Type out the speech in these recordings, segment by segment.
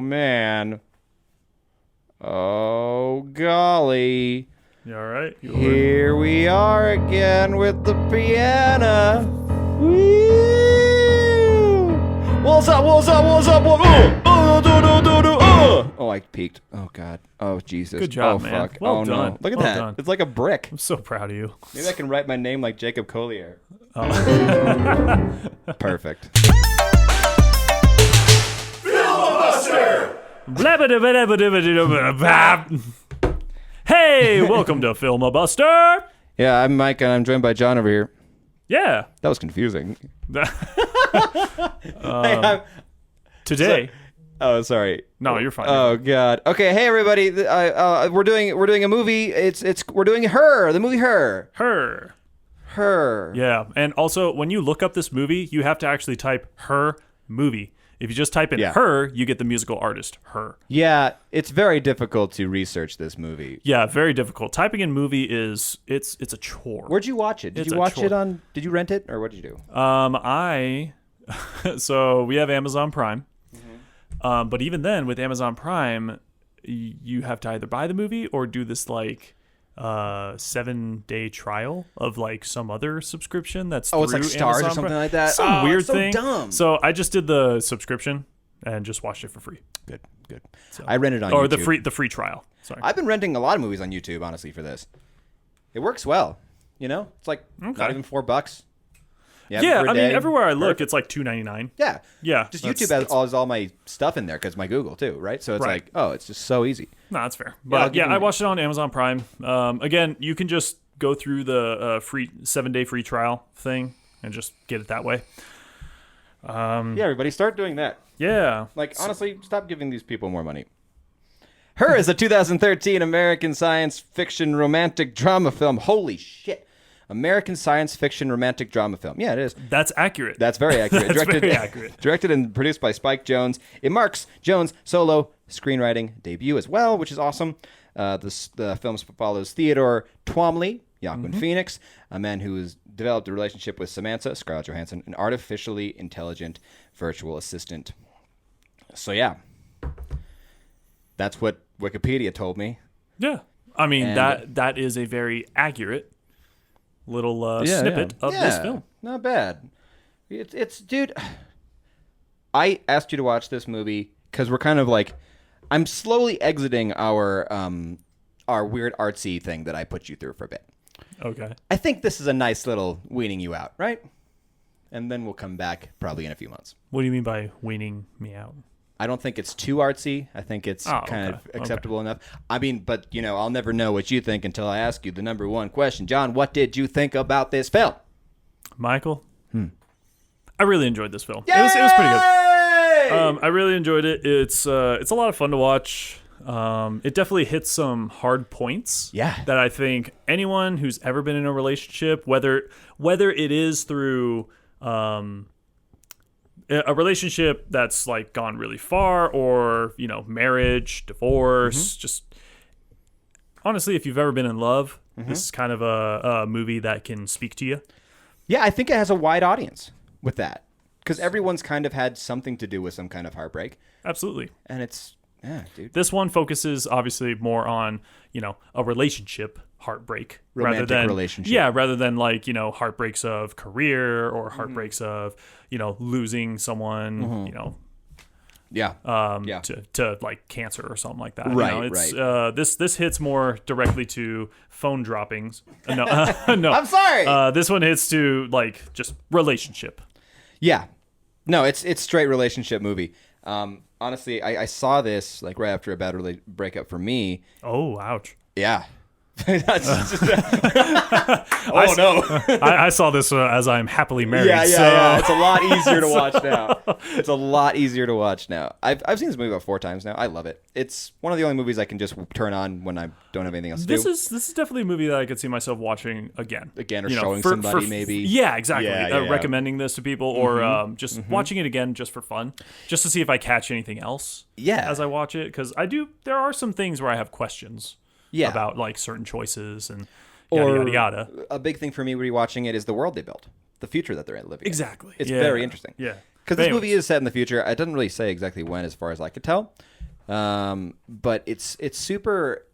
man. Oh, golly. You all right? Here we are again with the piano. Woo! What's up? Oh, I peeked. Oh, God. Oh, Jesus. Good job, oh, man. Fuck. Well oh, done. no. Look at Well that. done. It's like a brick. I'm so proud of you. Maybe I can write my name like Jacob Collier. Oh. Perfect. Hey, welcome to Filmabuster. Yeah, I'm Mike, and I'm joined by John over here. Yeah. That was confusing. Today. Oh, sorry. No, you're fine. Oh, God. Okay, hey everybody. We're doing a movie. We're doing Her, the movie Her. Her. Yeah, and also when you look up this movie, you have to actually type Her movie. If you just type in Her, you get the musical artist Her. Yeah, it's very difficult to research this movie. Yeah, very difficult. Typing in movie it's a chore. Where'd you watch it? Did you watch it on? Did you rent it or what did you do? So we have Amazon Prime. But even then, with Amazon Prime, you have to either buy the movie or do this 7-day trial of some other subscription that's it's like Stars Amazon or something Prime. like that. Some weird so thing. Dumb. So I just did the subscription and just watched it for free. Good. So, I rented on or YouTube. the free trial. Sorry. I've been renting a lot of movies on YouTube, honestly, for this. It works well. It's like not even $4. Yeah, I mean, everywhere I look, it's like $2.99. Yeah. Yeah. Just YouTube has all my stuff in there because my Google too, right? So it's it's just so easy. No, that's fair. But I watched it on Amazon Prime. Again, you can just go through the free 7-day free trial thing and just get it that way. Everybody start doing that. Yeah. Honestly, stop giving these people more money. Her is a 2013 American science fiction romantic drama film. Holy shit. American science fiction romantic drama film. Yeah, it is. That's accurate. That's very accurate. Very accurate. Directed and produced by Spike Jonze. It marks Jonze' solo screenwriting debut as well, which is awesome. The film follows Theodore Twomley, Joaquin Phoenix, a man who has developed a relationship with Samantha, Scarlett Johansson, an artificially intelligent virtual assistant. So yeah, that's what Wikipedia told me. Yeah. I mean, that is a very accurate little snippet of this film. Not bad. It's dude. I asked you to watch this movie because we're kind of I'm slowly exiting our weird artsy thing that I put you through for a bit. Okay. I think this is a nice little weaning you out, right? And then we'll come back probably in a few months. What do you mean by weaning me out? I don't think it's too artsy. I think it's kind of acceptable enough. I mean, but, I'll never know what you think until I ask you the number one question. John, what did you think about this film? Michael? I really enjoyed this film. It was pretty good. I really enjoyed it. It's a lot of fun to watch. It definitely hits some hard points. Yeah. That I think anyone who's ever been in a relationship, whether it is through a relationship that's gone really far or, marriage, divorce, just honestly, if you've ever been in love, this is kind of a movie that can speak to you. Yeah, I think it has a wide audience with that because everyone's kind of had something to do with some kind of heartbreak. Absolutely. And it's, dude. This one focuses obviously more on, a relationship heartbreak romantic relationship. Yeah, rather than heartbreaks of career or heartbreaks of, losing someone, to cancer or something like that. Right, right. This hits more directly to phone droppings. No, no. I'm sorry. This one hits to just relationship. Yeah. No, it's straight relationship movie. Honestly, I saw this right after a bad breakup for me. Oh, ouch. Yeah. No. I saw this as I'm happily married. Yeah. It's a lot easier to watch now. It's a lot easier to watch now. I've seen this movie about 4 times now. I love it. It's one of the only movies I can just turn on when I don't have anything else to do. This is definitely a movie that I could see myself watching again. Or showing somebody maybe. Yeah, exactly. Yeah. Recommending this to people or just watching it again just for fun. Just to see if I catch anything else as I watch it. Because there are some things where I have questions. Yeah. About certain choices and yada, yada. A big thing for me rewatching it is the world they built, the future that they're living in. Exactly. It's very interesting. Yeah. Because this movie is set in the future. It doesn't really say exactly when as far as I could tell. But it's super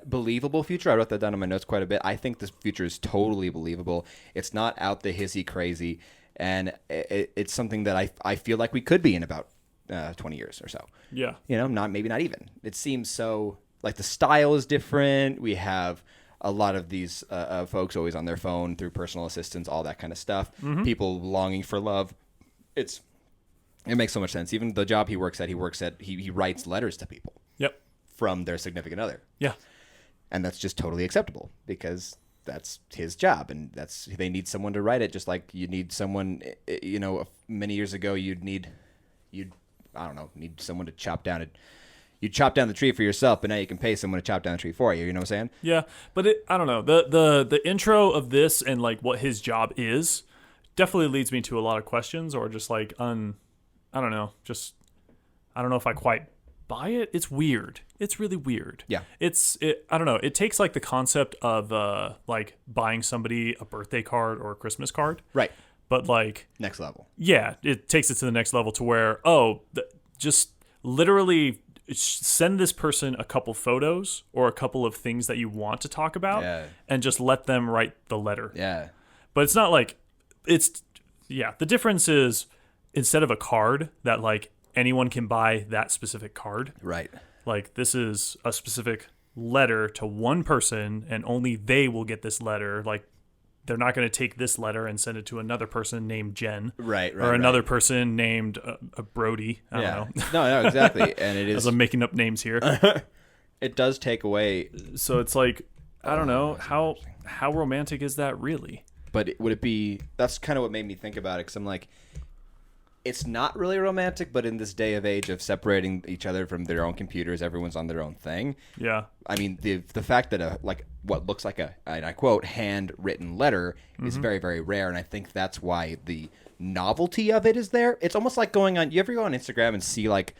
believable future. I wrote that down in my notes quite a bit. I think this future is totally believable. It's not out the hissy crazy, and it's something that I feel like we could be in about 20 years or so. Yeah. Maybe not even. It seems so like the style is different. We have a lot of these folks always on their phone through personal assistants, all that kind of stuff. People longing for love. It makes so much sense. Even the job he works at, he writes letters to people. Yep. From their significant other. Yeah. And that's just totally acceptable because that's his job, and they need someone to write it, just like you need someone. Many years ago, need someone to chop down it. You chop down the tree for yourself, but now you can pay someone to chop down the tree for you. You know what I'm saying? Yeah, but I don't know. The intro of this and like what his job is definitely leads me to a lot of questions, or just like I don't know. Just I don't know if I quite buy it. It's weird. It's really weird. Yeah. I don't know. It takes like the concept of like buying somebody a birthday card or a Christmas card. Right. But like next level. Yeah, it takes it to the next level to where just literally send this person a couple photos or a couple of things that you want to talk about, and just let them write the letter. Yeah. But it's not like the difference is instead of a card that like anyone can buy that specific card. Right. Like this is a specific letter to one person and only they will get this letter. Like they're not going to take this letter and send it to another person named Jen. Right. Or another person named Brody. I don't know. No, exactly. And it is. As I'm making up names here. It does take away. So it's like, I don't know, how romantic is that really? But would it be, that's kind of what made me think about it, because I'm like, it's not really romantic, but in this day of age of separating each other from their own computers, everyone's on their own thing. Yeah. I mean, the fact that what looks like and I quote, handwritten letter is very, very rare, and I think that's why the novelty of it is there. It's almost like you ever go on Instagram and see like,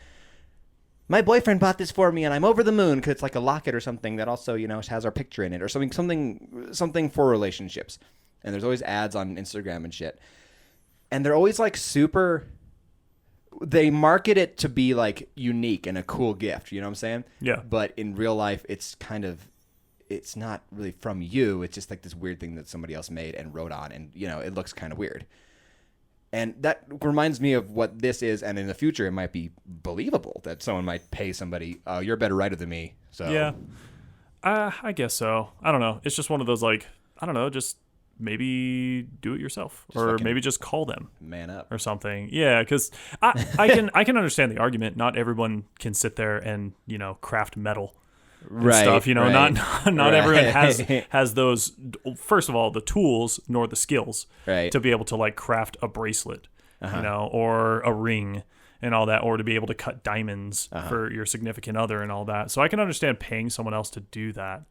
my boyfriend bought this for me and I'm over the moon, because it's like a locket or something that also, has our picture in it, or something for relationships. And there's always ads on Instagram and shit. And they're always like they market it to be like unique and a cool gift, you know what I'm saying? Yeah. But in real life, it's not really from you. It's just like this weird thing that somebody else made and wrote on, and it looks kind of weird. And that reminds me of what this is, and in the future, it might be believable that someone might pay somebody, oh, you're a better writer than me. So yeah, I guess so. I don't know. It's just one of those like, I don't know, just maybe do it yourself, or maybe just call them, man up or something. Yeah, because I can understand the argument. Not everyone can sit there and craft metal and stuff. Not everyone has those. First of all, the tools nor the skills to be able to like craft a bracelet, or a ring and all that, or to be able to cut diamonds for your significant other and all that. So I can understand paying someone else to do that,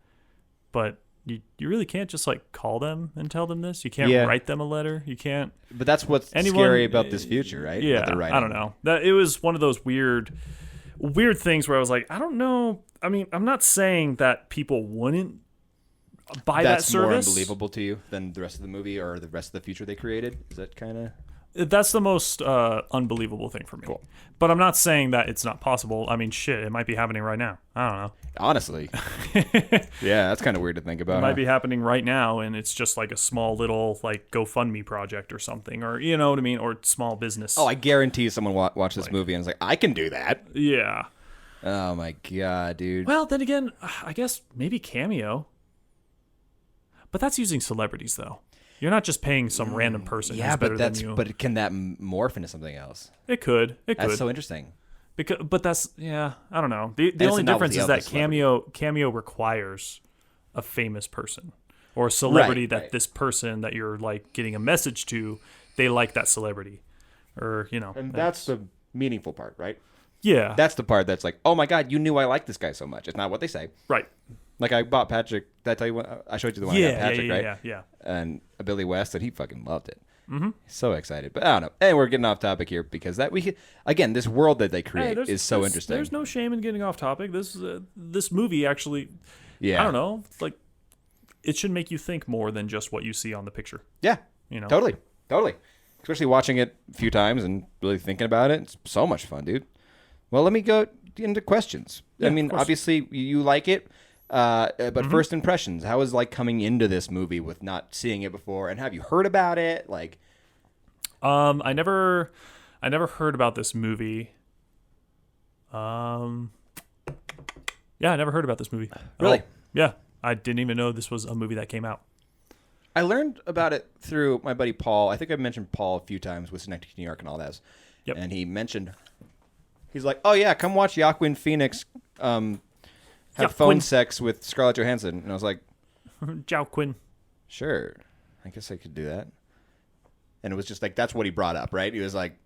but you really can't just like call them and tell them this. You can't write them a letter. You can't. But that's what's scary about this future, right? Yeah, I don't know. That it was one of those weird things where I was like, I don't know. I mean, I'm not saying that people wouldn't buy that service. That's more unbelievable to you than the rest of the movie or the rest of the future they created? Is that kind of... That's the most unbelievable thing for me. Cool. But I'm not saying that it's not possible. I mean, shit, it might be happening right now. I don't know. Honestly. Yeah, that's kind of weird to think about. It might be happening right now, and it's just like a small little like GoFundMe project or something, or you know what I mean, or small business. Oh, I guarantee someone watched this movie and was like, I can do that. Yeah. Oh my god, dude. Well, then again, I guess maybe Cameo. But that's using celebrities, though. You're not just paying some random person who's better than you. But can that morph into something else? It could. That's so interesting. But that's I don't know. The only difference is that Cameo requires a famous person or a celebrity this person that you're like getting a message to, they like that celebrity, or And that's the meaningful part, right? Yeah. That's the part that's like, oh my god, you knew I liked this guy so much. It's not what they say. Right. Like I bought Patrick. Did I tell you what? I showed you the one I got Patrick, right? Yeah. And a Billy West, and he fucking loved it. Mm-hmm. So excited, but I don't know. And we're getting off topic here because this world that they create is so interesting. There's no shame in getting off topic. This movie actually, I don't know, like it should make you think more than just what you see on the picture. Yeah, totally. Especially watching it a few times and really thinking about it. It's so much fun, dude. Well, let me go into questions. Yeah, I mean, of course. obviously you like it, but first impressions. How is like coming into this movie with not seeing it before, and have you heard about it? Like, I never heard about this movie. Yeah, I never heard about this movie. Really? Yeah, I didn't even know this was a movie that came out. I learned about it through my buddy Paul. I think I've mentioned Paul a few times with Synecdoche, New York, and all that. Yep. And he mentioned, he's like, "Oh yeah, come watch Joaquin Phoenix have phone sex with Scarlett Johansson." And I was like, Jow Quinn. "Sure, I guess I could do that." And it was just like that's what he brought up, right? He was like,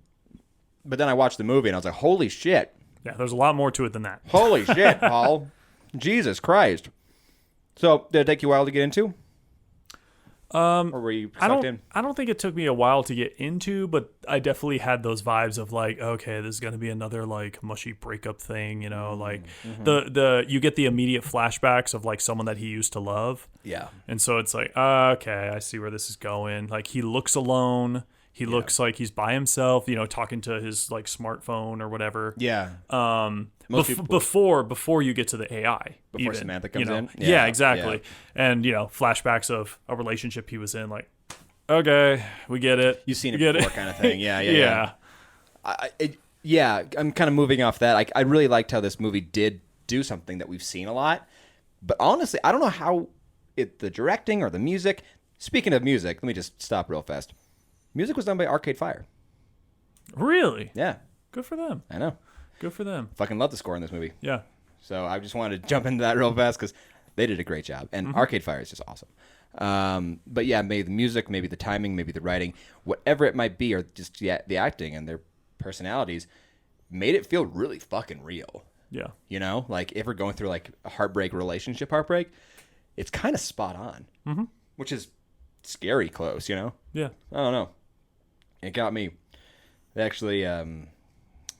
but then I watched the movie and I was like, "Holy shit! Yeah, there's a lot more to it than that. Holy shit, Paul! Jesus Christ!" So did it take you a while to get into? Or were you sucked in? I don't think it took me a while to get into, but I definitely had those vibes of like, okay, this is gonna be another like mushy breakup thing, you know, like the you get the immediate flashbacks of like someone that he used to love. Yeah. And so it's like, okay, I see where this is going. Like he looks alone. He looks like he's by himself, you know, talking to his like smartphone or whatever. Yeah. Before you get to the AI, Before Samantha comes in? Yeah, Yeah, exactly. yeah. And you know, flashbacks of a relationship he was in. Like, okay, we get it. You've seen it We get before, kind of thing. Yeah. Yeah. I'm kind of moving off that. I really liked how this movie did do something that we've seen a lot. But honestly, I don't know how the directing or the music. Speaking of music, let me just stop real fast. Music was done by Arcade Fire. Really? Yeah, Good for them. I know. Good for them. Fucking love the score in this movie. Yeah. So I just wanted to jump into that real fast because they did a great job. And Arcade Fire is just awesome. But yeah, maybe the music, maybe the timing, maybe the writing, whatever it might be, or just the acting and their personalities made it feel really fucking real. Yeah. You know, like if we're going through like a relationship heartbreak, it's kind of spot on, which is scary close, you know? Yeah. I don't know. It got me. Actually,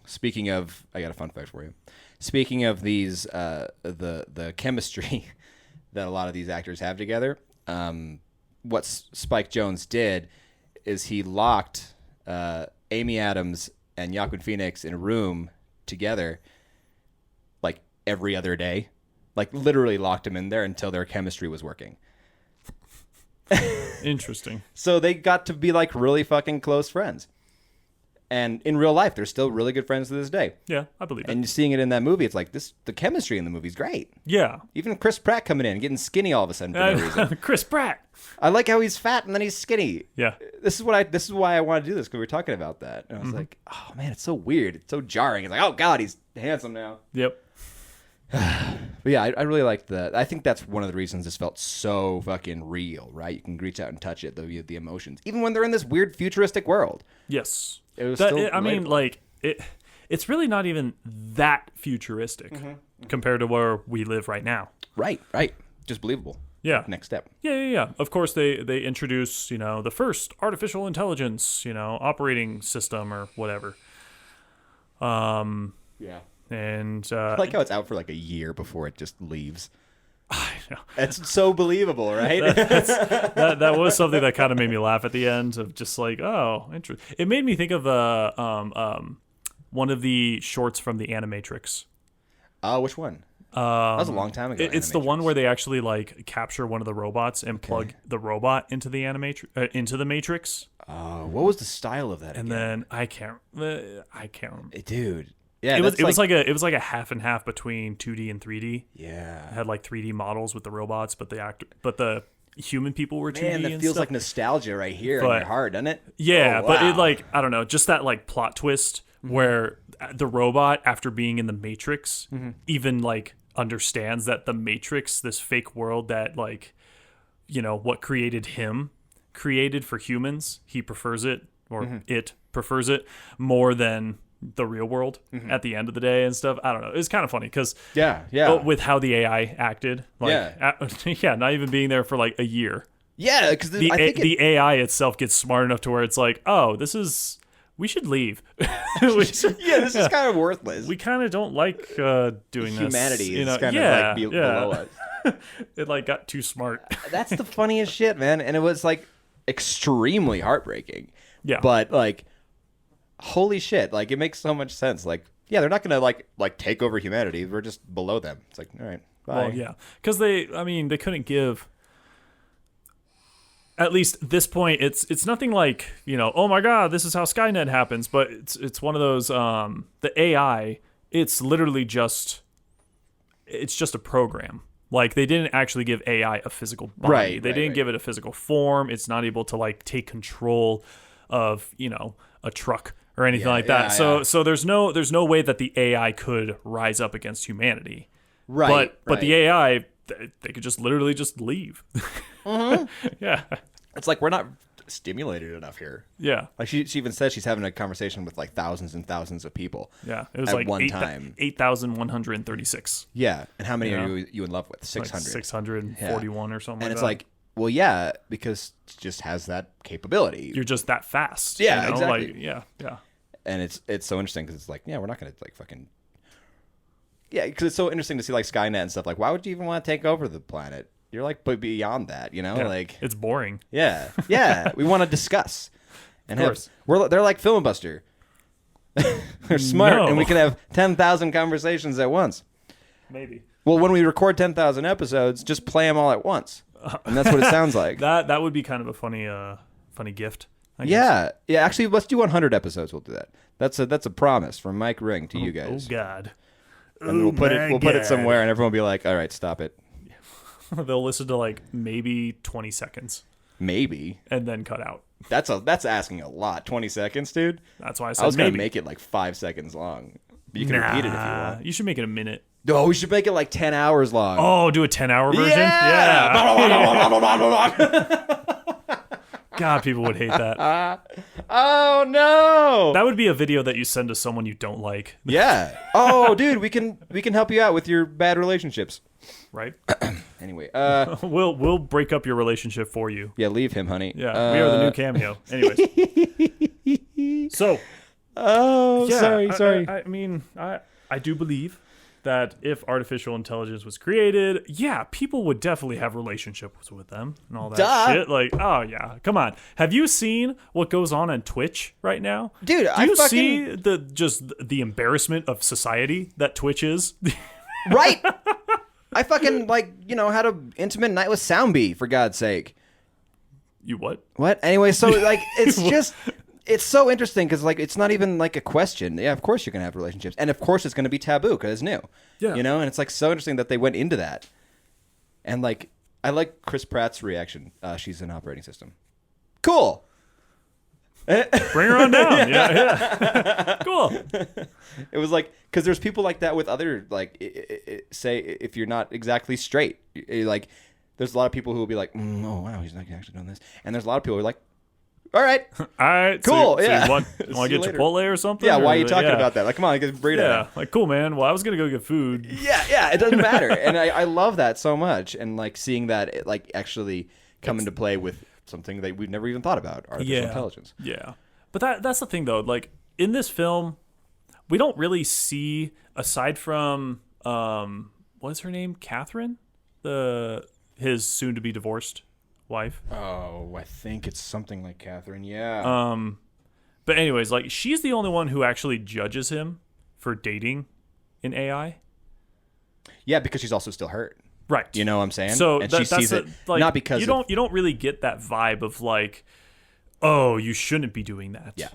speaking of, I got a fun fact for you. Speaking of these, the chemistry that a lot of these actors have together, what Spike Jonze did is he locked Amy Adams and Joaquin Phoenix in a room together like every other day. Like literally locked them in there until their chemistry was working. Interesting. So they got to be like really fucking close friends. And in real life, they're still really good friends to this day. Yeah, I believe it. And seeing it in that movie, it's like the chemistry in the movie is great. Yeah. Even Chris Pratt coming in and getting skinny all of a sudden for no reason. Chris Pratt. I like how he's fat and then he's skinny. Yeah. This is why I wanted to do this, because we were talking about that. And I was like, oh man, it's so weird. It's so jarring. It's like, oh god, he's handsome now. Yep. But yeah, I really liked that. I think that's one of the reasons this felt so fucking real, right? You can reach out and touch it, the emotions, even when they're in this weird futuristic world. Yes. It was I mean, like it's really not even that futuristic compared to where we live right now. Right. Just believable. Yeah. Next step. Yeah. Of course, they introduce, you know, the first artificial intelligence, you know, operating system or whatever. Yeah. And I like how it's out for like a year before it just leaves. I know. It's so believable, right? that was something that kind of made me laugh at the end of just like, oh, interesting. It made me think of one of the shorts from the Animatrix. Which one? That was a long time ago. It's the one where they actually like capture one of the robots and plug the robot into the into the Matrix. What was the style of that? And then I can't remember. Dude. Yeah, it was like a half and half between 2D and 3D. Yeah, it had like 3D models with the robots, but the human people were 2D. Man, that and feels stuff. like nostalgia right here in your heart, doesn't it? Yeah, oh, wow. But it like I don't know, just that like plot twist where the robot, after being in the Matrix, even like understands that the Matrix, this fake world that like, you know, what created him, created for humans, he prefers it or it prefers it more than the real world at the end of the day and stuff. I don't know. It's kind of funny because with how the AI acted, like not even being there for like a year. Yeah, because the AI itself gets smart enough to where it's like, oh, we should leave. This is kind of worthless. We kind of don't like doing Humanity this. Humanity is kind of like below us. It like got too smart. That's the funniest shit, man. And it was like extremely heartbreaking. Yeah. But like, holy shit, like it makes so much sense. Like Yeah, they're not gonna like take over humanity. We're just below them. It's like, all right, bye. Well, yeah, because they couldn't give. At least this point, it's nothing like, oh my God, this is how Skynet happens. But it's one of those the AI. It's literally just a program. Like, they didn't actually give AI a physical body. Right, they didn't give it a physical form. It's not able to like take control of a truck or anything like that. So there's no way that the AI could rise up against humanity. Right. But the AI, they could just literally just leave. Yeah. It's like we're not stimulated enough here. Yeah. Like she even says she's having a conversation with like thousands and thousands of people. Yeah. It was at like one time. 8,136. Yeah. And how many are you in love with? 600. Like 641 or something. And like it's that. like, well, yeah, because it just has that capability. You're just that fast. Yeah, exactly. Like, yeah. And it's so interesting because it's like, yeah, we're not going to like fucking. Yeah, because it's so interesting to see like Skynet and stuff. Like, why would you even want to take over the planet? You're like beyond that, Yeah. Like It's boring. Yeah, we want to discuss. And of course. they're like filibuster. They're smart, and we can have 10,000 conversations at once. Maybe. Well, when we record 10,000 episodes, just play them all at once, and that's what it sounds like. That would be kind of a funny gift. I guess. Yeah. Actually, let's do 100 episodes. We'll do that. That's a promise from Mike Ring to you guys. Oh God. And we'll put it somewhere, and everyone will be like, "All right, stop it." They'll listen to like maybe 20 seconds. Maybe. And then cut out. That's asking a lot. 20 seconds, dude. That's why I said I was maybe. gonna make it like 5 seconds long. But you can repeat it if you want. You should make it a minute. No, we should make it like 10 hours long. Oh, do a 10-hour version? Yeah. God, people would hate that. Oh no. That would be a video that you send to someone you don't like. Yeah. Oh, dude, we can help you out with your bad relationships. Right? Anyway, we'll break up your relationship for you. yeah, leave him, honey. Yeah, we are the new cameo. Anyways. So. Oh, Yeah, sorry. I mean, I do believe that if artificial intelligence was created, yeah, people would definitely have relationships with them and all that Duh. shit. Like, oh yeah, come on. Have you seen what goes on Twitch right now? Dude, do you see the embarrassment of society that Twitch is? Right. I fucking had an intimate night with Soundbee, for God's sake. You what? What? Anyway, so like it's just it's so interesting because like it's not even like a question. Yeah, of course you're gonna have relationships, and of course it's gonna be taboo because it's new. Yeah. And it's like so interesting that they went into that. And like I like Chris Pratt's reaction. She's an operating system. Cool. Bring her on down. Yeah. Cool. It was like because there's people like that with other like say if you're not exactly straight, like there's a lot of people who will be like, oh wow, he's not actually doing this, and there's a lot of people who are like, all right, cool, so yeah. You want to See you get later. Chipotle or something? Yeah, why are you Or- talking yeah. about that? Like, come on, bring it Yeah, out. like cool, man. Well, I was gonna go get food. Yeah, it doesn't matter, and I love that so much, and like seeing that it, like actually come into play with something that we've never even thought about, artificial intelligence. Yeah, but that's the thing though. Like in this film, we don't really see aside from what's her name, Catherine, his soon to be divorced wife. Oh, I think it's something like Catherine. Yeah. But anyways, like she's the only one who actually judges him for dating an AI. Yeah, because she's also still hurt. Right. You know what I'm saying? So and she sees it like, not because you don't really get that vibe of like, oh, you shouldn't be doing that. Yeah.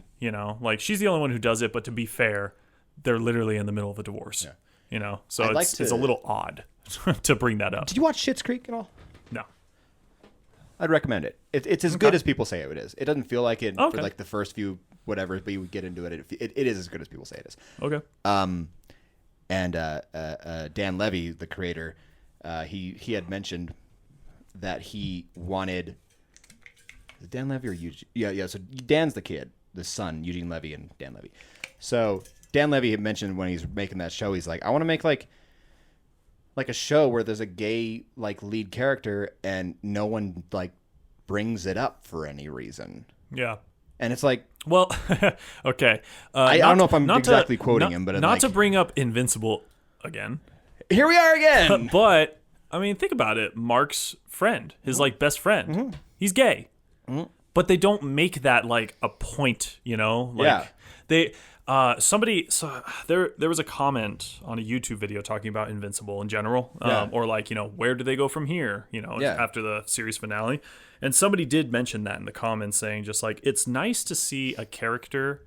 Like she's the only one who does it. But to be fair, they're literally in the middle of a divorce. Yeah. So I'd it's a little odd to bring that up. Did you watch Schitt's Creek at all? No. I'd recommend it. It's as good as people say it is. It doesn't feel like it for like the first few whatever, but you would get into it. It is as good as people say it is. Okay. And Dan Levy, the creator, he had mentioned that he wanted. Is it Dan Levy or Eugene? Yeah. So Dan's the kid, the son, Eugene Levy and Dan Levy. So Dan Levy had mentioned when he's making that show, he's like, I want to make like a show where there's a gay like lead character and no one like brings it up for any reason. Yeah. And it's like, well, okay. I don't know if I'm exactly quoting him, but not to bring up Invincible again. Here we are again. But I mean, think about it. Mark's friend, his like best friend, he's gay, but they don't make that like a point. Like There was a comment on a YouTube video talking about Invincible in general, Yeah. or like, where do they go from here, Yeah. after the series finale. And somebody did mention that in the comments, saying just like, it's nice to see a character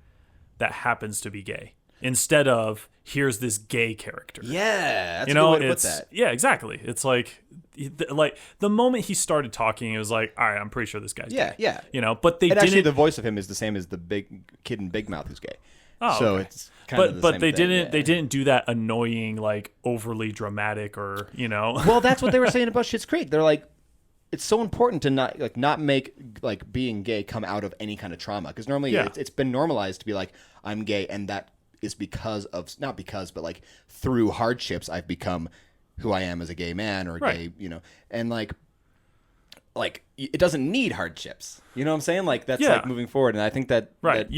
that happens to be gay instead of here's this gay character. Yeah, that's a good way to put it's that. yeah, exactly. It's like the moment he started talking, it was like, all right, I'm pretty sure this guy's Yeah, gay. yeah. But they And didn't. actually, the voice of him is the same as the big kid in Big Mouth who's gay. Oh, so okay. it's kind of the but same they thing, didn't yeah. they didn't do that annoying, like overly dramatic or Well, that's what they were saying about Schitt's Creek. They're like, it's so important to not make like being gay come out of any kind of trauma, because normally Yeah. it's been normalized to be like, I'm gay, and that is because of but like through hardships I've become who I am as a gay man or a Right. gay, and like it doesn't need hardships. You know what I'm saying? Like that's Yeah. like moving forward, and I think that right. that-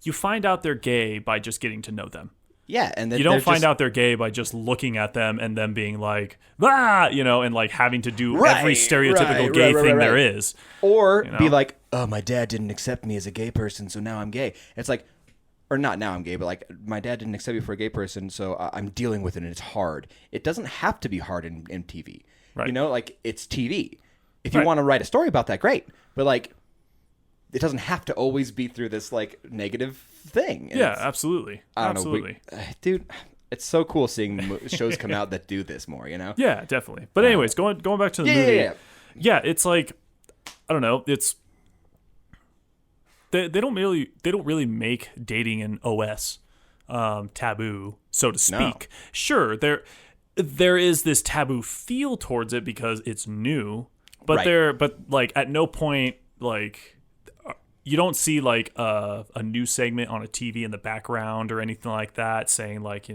You find out they're gay by just getting to know them. yeah, and You don't find out they're gay by just looking at them and them being like, and like having to do every stereotypical gay thing there is. Or know? be like, oh, my dad didn't accept me as a gay person, so now I'm gay. It's like, or not now I'm gay, but like, my dad didn't accept me for a gay person, so I'm dealing with it, and it's hard. It doesn't have to be hard in TV. Right. Like, it's TV. If you Right. want to write a story about that, great. But like, it doesn't have to always be through this like negative thing. And Yeah, it's- absolutely. I don't Absolutely. know, dude. It's so cool seeing shows come out that do this more. Yeah, definitely. But anyways, going back to the movie. Yeah, it's like, I don't know, it's they don't really make dating an OS taboo, so to speak. No. Sure, there is this taboo feel towards it because it's new, but Right. but like at no point like you don't see like a news segment on a TV in the background or anything like that saying like,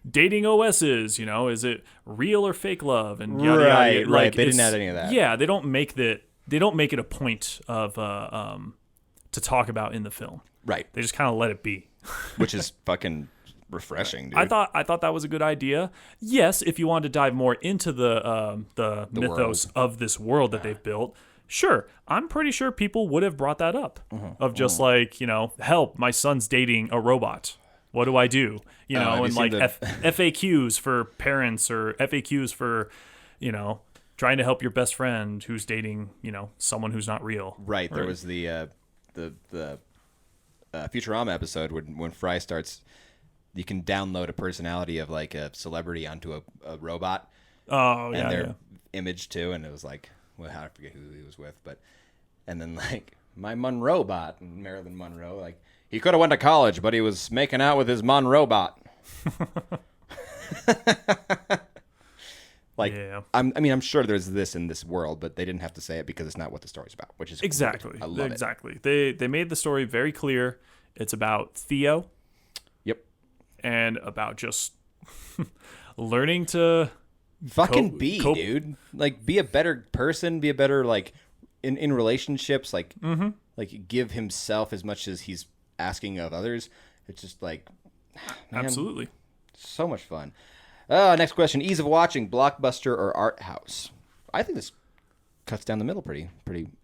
dating OSs, is it real or fake love, and yada yada. Right, Like, right. They didn't it's- add any of that. Yeah, they don't make it a point of to talk about in the film. Right. They just kind of let it be. Which is fucking refreshing, dude. I thought that was a good idea. Yes, if you wanted to dive more into the mythos of this world that they've built, sure. I'm pretty sure people would have brought that up of just like, help, my son's dating a robot. What do I do? have you And seen like the- FAQs for parents or FAQs for, trying to help your best friend who's dating, someone who's not real. Right. There was the Futurama episode when Fry starts. You can download a personality of like a celebrity onto a robot Oh, and yeah. their Yeah. image too, and it was like, well, I forget who he was with, but and then like my Monroe bot, and Marilyn Monroe, like he could have went to college, but he was making out with his Monroe bot. Like, Yeah. I'm sure there's this in this world, but they didn't have to say it because it's not what the story's about, which is Exactly. great. I love it. Exactly. They made the story very clear. It's about Theo Yep. and about just learning to Fucking be, cope. dude. Like, be a better person. Be a better like in relationships. Like, like give himself as much as he's asking of others. It's just like, man, absolutely. so much fun. Next question: ease of watching, blockbuster or art house? I think this cuts down the middle pretty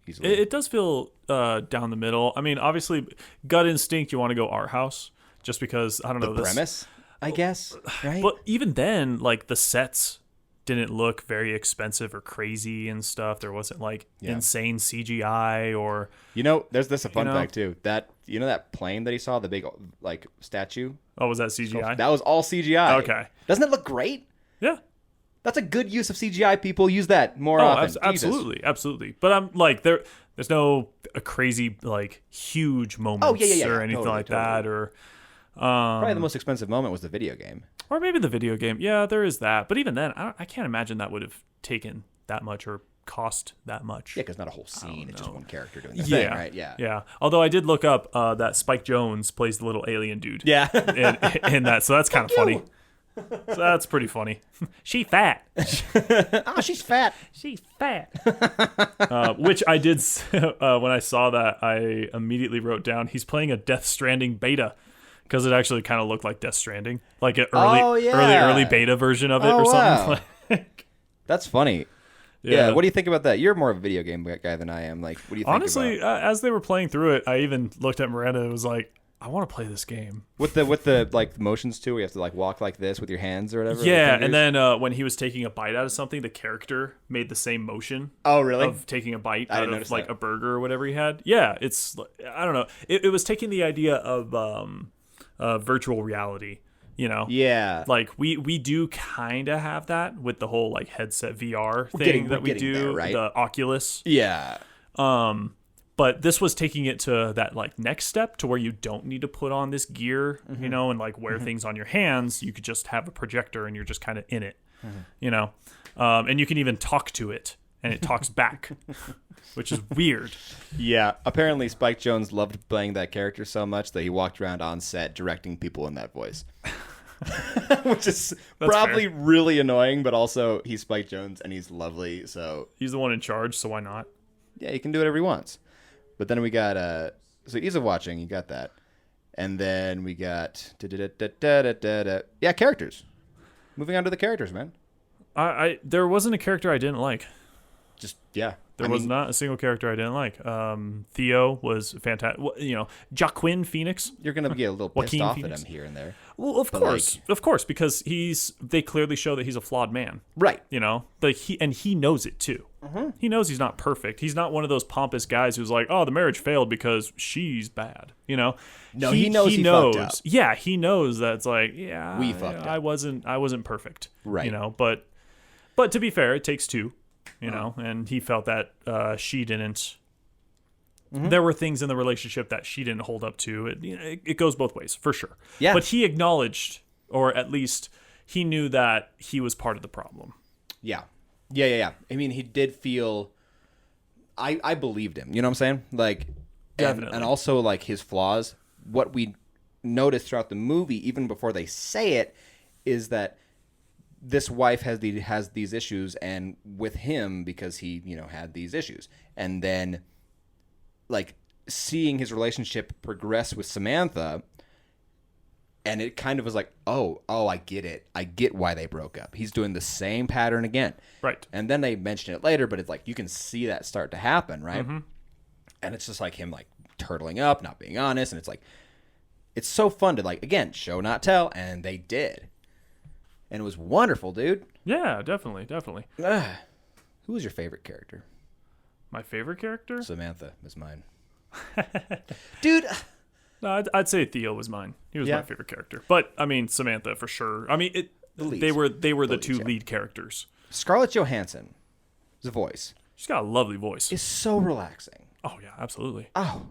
easily. It does feel down the middle. I mean, obviously, gut instinct, you want to go art house just because I don't know the this premise, I guess, right? But even then, like the sets didn't look very expensive or crazy and stuff. There wasn't like insane CGI or There's this a fun know? fact too. That that plane that he saw, the big like statue. oh, was that CGI? That was all CGI. Okay. Doesn't it look great? Yeah. That's a good use of CGI. People use that more Oh, often. Jesus. absolutely. But I'm like there's no a crazy like huge moments yeah. or anything Totally, like that or Probably the most expensive moment was the video game. or maybe the video game. Yeah, there is that. But even then, I can't imagine that would have taken that much or cost that much. Yeah, because not a whole scene. It's just one character doing the Yeah, thing, right? Yeah. Yeah. Although I did look up that Spike Jonze plays the little alien dude. Yeah. in that, so that's kind of funny. So that's pretty funny. She fat. Oh, she's fat. She's fat. Which I did when I saw that, I immediately wrote down he's playing a Death Stranding beta because it actually kind of looked like Death Stranding, like an early beta version of it or something. Like, That's funny. Yeah. What do you think about that? You're more of a video game guy than I am. Like, what do you think? honestly, about... as they were playing through it, I even looked at Miranda and was like, I want to play this game. With the like motions too, where you have to like walk like this with your hands or whatever. Yeah, and then when he was taking a bite out of something, the character made the same motion. Oh, really? Of taking a bite I out didn't of notice like that. a burger or whatever he had. Yeah, it's I don't know. It was taking the idea of virtual reality. You know, Yeah. like we do kind of have that with the whole like headset VR thing getting- that we're we getting do, there, right? the Oculus. Yeah. But this was taking it to that like next step to where you don't need to put on this gear, Mm-hmm. you know, and like wear things on your hands. You could just have a projector and you're just kind of in it, Mm-hmm. you know, and you can even talk to it and it talks back, which is weird. Yeah. Apparently, Spike Jonze loved playing that character so much that he walked around on set directing people in that voice. Which is probably really annoying, but also he's Spike Jonze and he's lovely. So He's the one in charge, so why not? yeah, he can do whatever he wants. But then we got so ease of watching, you got that, and then we got yeah, characters. Moving on to the characters, man. There wasn't a character I didn't like. Just yeah, There was not a single character I didn't like. Theo was fantastic. Well, you know, Joaquin Phoenix. You're gonna get a little pissed Joaquin off Phoenix. at him here and there. Well, of course, because they clearly show that he's a flawed man. Right. You know, like he knows it too. He knows he's not perfect. He's not one of those pompous guys who's like, oh, the marriage failed because she's bad. You know, No, he knows he fucked up. Yeah, he knows that it's like, yeah, We fucked up. I wasn't perfect. Right. You know, but to be fair, it takes two. You know, and he felt that she didn't. There were things in the relationship that she didn't hold up to. It goes both ways, for sure. Yeah. But he acknowledged, or at least he knew that he was part of the problem. Yeah. I mean, he did feel. I believed him. You know what I'm saying? Like, Definitely. and also like his flaws. What we notice throughout the movie, even before they say it, is that this wife has these issues, and with him because he had these issues, and then like seeing his relationship progress with Samantha. And it kind of was like, oh, I get it. I get why they broke up. He's doing the same pattern again. Right. And then they mention it later, but it's like you can see that start to happen, right? And it's just like him like turtling up, not being honest. And it's like, it's so fun to like, again, show, not tell. And they did. And it was wonderful, dude. Yeah, definitely. Who was your favorite character? My favorite character? Samantha is mine. Dude. No, I'd say Theo was mine. He was my favorite character. But I mean, Samantha for sure. I mean, they were the two lead characters. Scarlett Johansson's voice She's got a lovely voice. is so relaxing. Oh yeah, absolutely. Oh.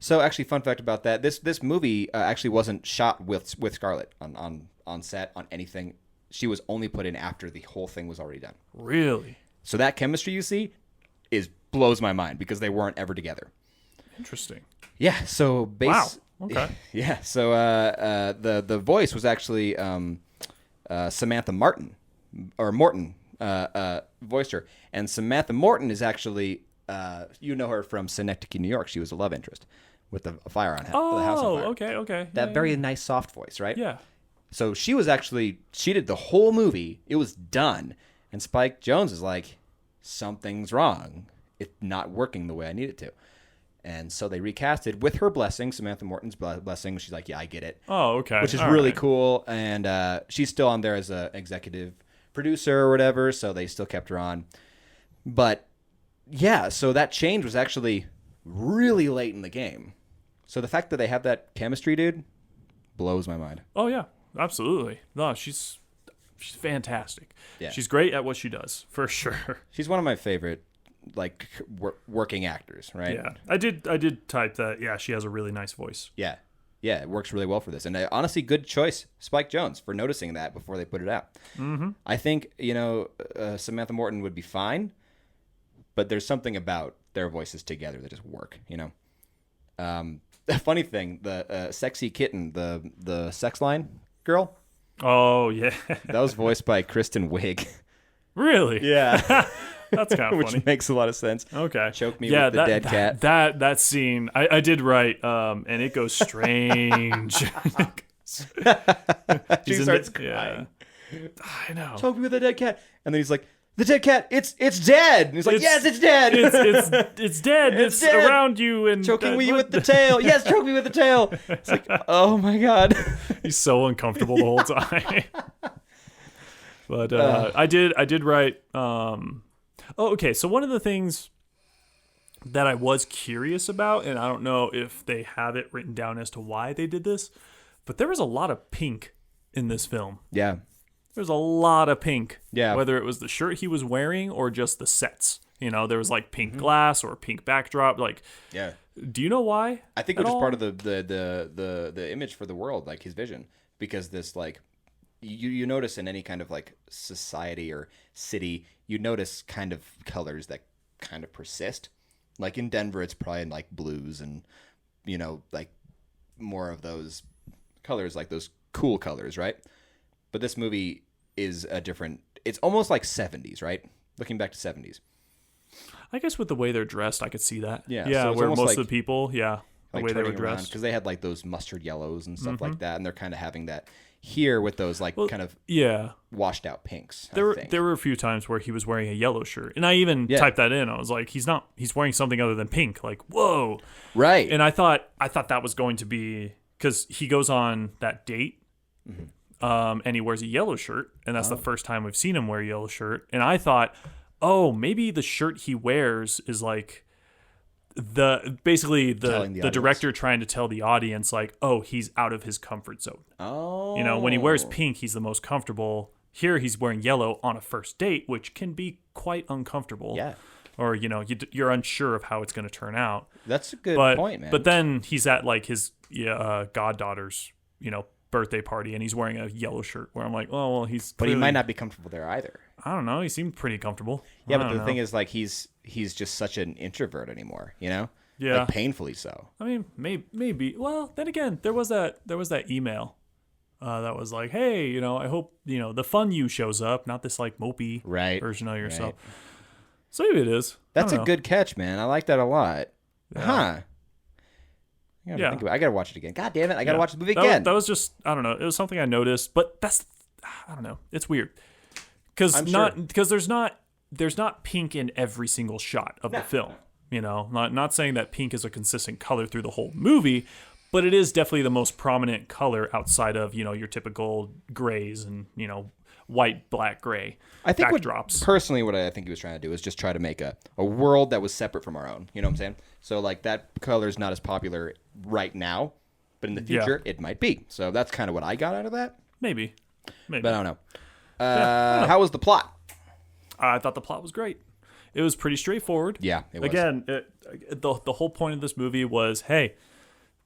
So actually, fun fact about that: this movie actually wasn't shot with Scarlett on set on anything. She was only put in after the whole thing was already done. Really? So that chemistry you see blows my mind because they weren't ever together. Interesting. Yeah. So Wow. Okay. Yeah. So the voice was actually Samantha Morton voiced her, and Samantha Morton is actually you know her from Synecdoche, New York. She was a love interest with the fire on the house on fire. Okay. That very nice soft voice, right? Yeah. So she did the whole movie. It was done, and Spike Jonze is like, something's wrong. It's not working the way I need it to. And so they recasted with her blessing, Samantha Morton's blessing. She's like, yeah, I get it. Oh, okay. Which is All really right. cool. And she's still on there as an executive producer or whatever, so they still kept her on. But, yeah, so that change was actually really late in the game. So the fact that they have that chemistry, dude, blows my mind. Oh yeah, absolutely. No, she's fantastic. Yeah. She's great at what she does, for sure. She's one of my favorite like working actors, right? Yeah. I did type that. Yeah, she has a really nice voice. Yeah, it works really well for this. And honestly, good choice, Spike Jonze, for noticing that before they put it out. Mm-hmm. I think, Samantha Morton would be fine, but there's something about their voices together that just work, The funny thing, the sexy kitten, the sex line girl, Oh, yeah. that was voiced by Kristen Wiig. Really? Yeah. That's kind of Which funny. makes a lot of sense. Okay. Choke me with the dead cat. That scene, I did write, and it goes strange. She starts crying. Yeah. I know. Choke me with a dead cat. And then he's like, the dead cat, it's dead. And he's like, yes, it's dead. It's dead. It's dead. Around you and Choking me with the tail. Yes, choke me with the tail. It's like, oh my God. He's so uncomfortable the whole time. But I did write. Okay. So one of the things that I was curious about, and I don't know if they have it written down as to why they did this, but there was a lot of pink in this film. Yeah. There's a lot of pink. Yeah. Whether it was the shirt he was wearing or just the sets. There was like pink glass or pink backdrop. Like, yeah. Do you know why? I think it was part of the image for the world, like his vision, because this like you notice in any kind of like society or city, you notice kind of colors that kind of persist. Like in Denver, it's probably in like blues and like more of those colors, like those cool colors, right? But this movie is a different. It's almost like 70s, right? Looking back to 70s. I guess with the way they're dressed, I could see that. Yeah, yeah. so it's where almost most like, of the people, the like way they were dressed, because they had like those mustard yellows and stuff like that, and they're kind of having that here with those like kind of washed out pinks. There were a few times where he was wearing a yellow shirt, and I even typed that in. I was like, he's wearing something other than pink. Like, whoa, right? And I thought that was going to be because he goes on that date. And he wears a yellow shirt, and that's the first time we've seen him wear a yellow shirt. And I thought, oh, maybe the shirt he wears is like the director trying to tell the audience like, oh, he's out of his comfort zone. Oh, when he wears pink, he's the most comfortable. Here, he's wearing yellow on a first date, which can be quite uncomfortable. Yeah. Or you're unsure of how it's going to turn out. That's a good point, man. But then he's at like his goddaughter's birthday party, and he's wearing a yellow shirt where I'm like, oh, well, but he might not be comfortable there either. I don't know. He seemed pretty comfortable. Yeah, but the thing is, like, he's just such an introvert anymore, Yeah. Like, painfully so. I mean, maybe. Well, then again, there was that email that was like, hey, I hope, the fun you shows up, not this, like, mopey version of yourself. Right. So maybe it is. That's a good catch, man. I like that a lot. Yeah. Huh. I gotta watch it again. God damn it! I gotta watch the movie again. That was just, I don't know. It was something I noticed, but I don't know. It's weird because there's not pink in every single shot of the film. Not saying that pink is a consistent color through the whole movie, but it is definitely the most prominent color outside of your typical grays and white, black, gray. I think backdrops. Personally, what I think he was trying to do is just try to make a world that was separate from our own. You know what I'm saying? So like that color is not as popular right now, but in the future it might be. So that's kind of what I got out of that. Maybe. But I don't know. How was the plot? I thought the plot was great. It was pretty straightforward. Yeah, it was. Again, the whole point of this movie was, hey,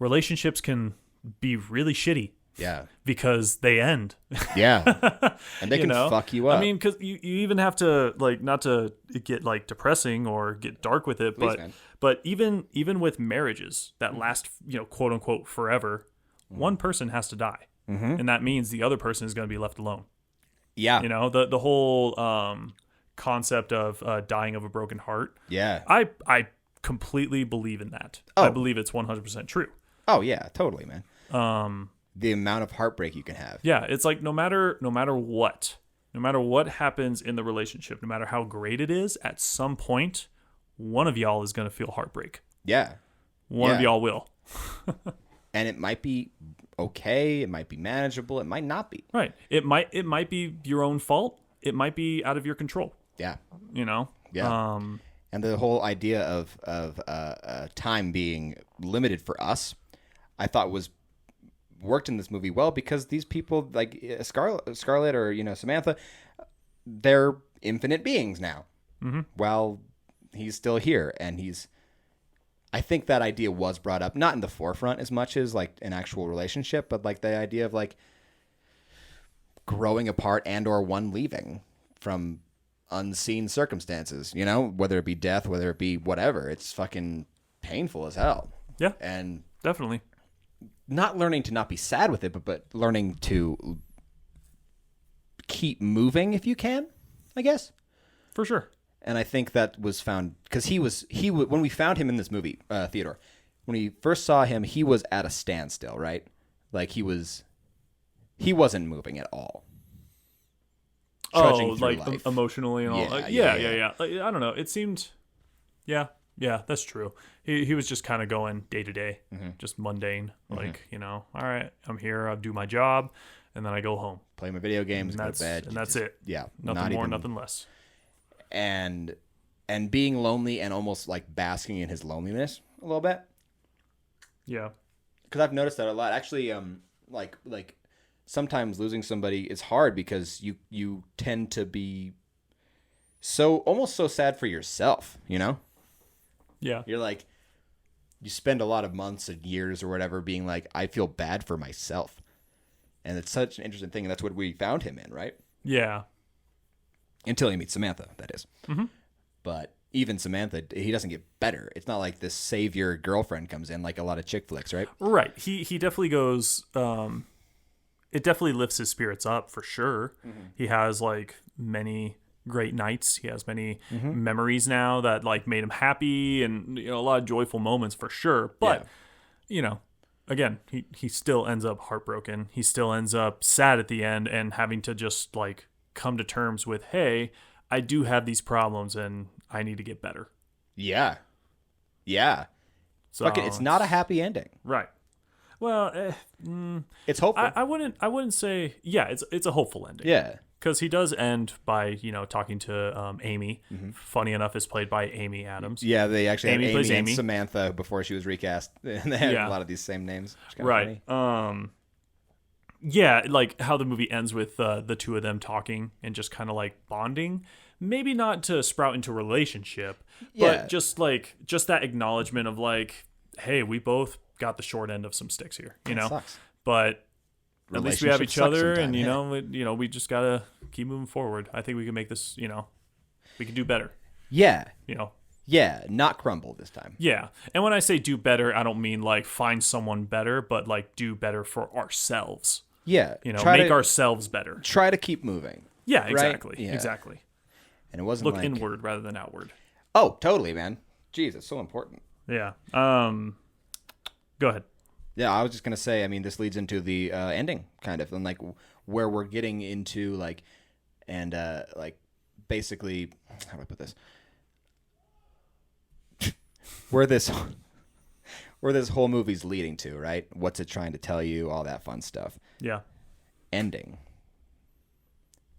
relationships can be really shitty. Yeah. Because they end. Yeah. And they can fuck you up. I mean, because you even have to, like, not to get, like, depressing or get dark with it, but even with marriages that last, quote unquote, forever, one person has to die. Mm-hmm. And that means the other person is going to be left alone. Yeah. The whole concept of dying of a broken heart. Yeah. I completely believe in that. Oh. I believe it's 100% true. Oh, yeah. Totally, man. The amount of heartbreak you can have. Yeah, it's like no matter what happens in the relationship, no matter how great it is, at some point, one of y'all is going to feel heartbreak. Yeah. One of y'all will. And it might be okay. It might be manageable. It might not be. Right. It might be your own fault. It might be out of your control. Yeah. Yeah. And the whole idea of time being limited for us, I thought was worked in this movie well because these people like Scarlett or Samantha, they're infinite beings now. Mm-hmm. While he's still here, and I think that idea was brought up not in the forefront as much as like an actual relationship, but like the idea of like growing apart and or one leaving from unseen circumstances. Whether it be death, whether it be whatever, it's fucking painful as hell. Yeah, and definitely. Not learning to not be sad with it, but learning to keep moving if you can, I guess. For sure. And I think that was found because when we found him in this movie, Theodore, when we first saw him, he was at a standstill, right? Like he wasn't moving at all. trudging through like life. emotionally and all. Yeah. Like, I don't know. It seemed, yeah, that's true. He was just kind of going day to day, just mundane. Like, all right, I'm here. I'll do my job, and then I go home. Play my video games, go to bed. And that's it. Yeah. Nothing more, nothing less. And being lonely and almost like basking in his loneliness a little bit. Yeah. Because I've noticed that a lot. Actually, like sometimes losing somebody is hard because you tend to be almost so sad for yourself, Yeah. You're like, you spend a lot of months and years or whatever being like, I feel bad for myself. And it's such an interesting thing. And that's what we found him in, right? Yeah. Until he meets Samantha, that is. Mm-hmm. But even Samantha, he doesn't get better. It's not like this savior girlfriend comes in like a lot of chick flicks, right? Right. He definitely goes, it definitely lifts his spirits up for sure. Mm-hmm. He has like many great nights. He has many memories now that like made him happy and a lot of joyful moments for sure. But again, he still ends up heartbroken. He still ends up sad at the end and having to just like come to terms with, hey, I do have these problems and I need to get better. Yeah. So it's not a happy ending. Right. Well, it's hopeful. I wouldn't say, it's a hopeful ending. Yeah. Because he does end by, talking to Amy. Mm-hmm. Funny enough, is played by Amy Adams. Yeah, they actually Amy had plays Amy and Amy. Samantha before she was recast. And they had a lot of these same names. Right. Funny. Yeah, like how the movie ends with the two of them talking and just kind of like bonding. Maybe not to sprout into a relationship, but just that acknowledgement of like, hey, we both got the short end of some sticks here, Sucks. But at least we have each other, and we just gotta keep moving forward. I think we can make this, we can do better. Yeah. Yeah, not crumble this time. Yeah. And when I say do better, I don't mean like find someone better, but like do better for ourselves. Yeah. Make ourselves better. Try to keep moving. Yeah, exactly. Right? Yeah. Exactly. And it wasn't look like... inward rather than outward. Oh, totally, man. Jeez, it's so important. Yeah. Go ahead. Yeah, I was just going to say, I mean, this leads into the ending, kind of, and like where we're getting into like, and like basically, how do I put this? where this whole movie's leading to, right? What's it trying to tell you? All that fun stuff. Yeah. Ending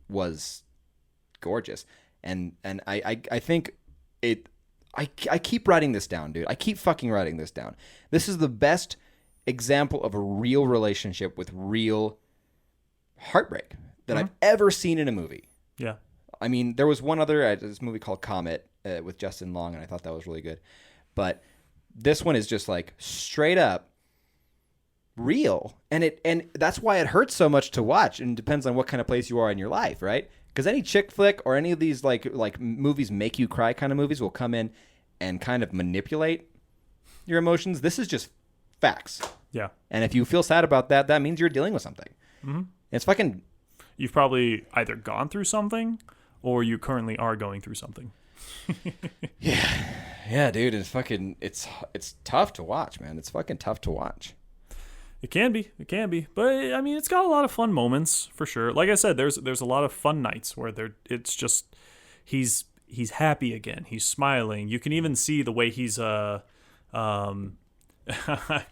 was gorgeous, and I think it. I keep writing this down, dude. I keep fucking writing this down. This is the best example of a real relationship with real heartbreak that I've ever seen in a movie. Yeah. I mean, there was one other, this movie called Comet with Justin Long, and I thought that was really good. But this one is just like straight up real. And that's why it hurts so much to watch. And it depends on what kind of place you are in your life, right? Because any chick flick or any of these like movies make you cry kind of movies will come in and kind of manipulate your emotions. This is just facts. Yeah. And if you feel sad about that, that means you're dealing with something. Mm-hmm. It's fucking... You've probably either gone through something or you currently are going through something. Yeah, dude. It's fucking... It's tough to watch, man. It's fucking tough to watch. It can be. But, I mean, it's got a lot of fun moments, for sure. Like I said, there's a lot of fun nights where it's just... He's happy again. He's smiling. You can even see the way he's... I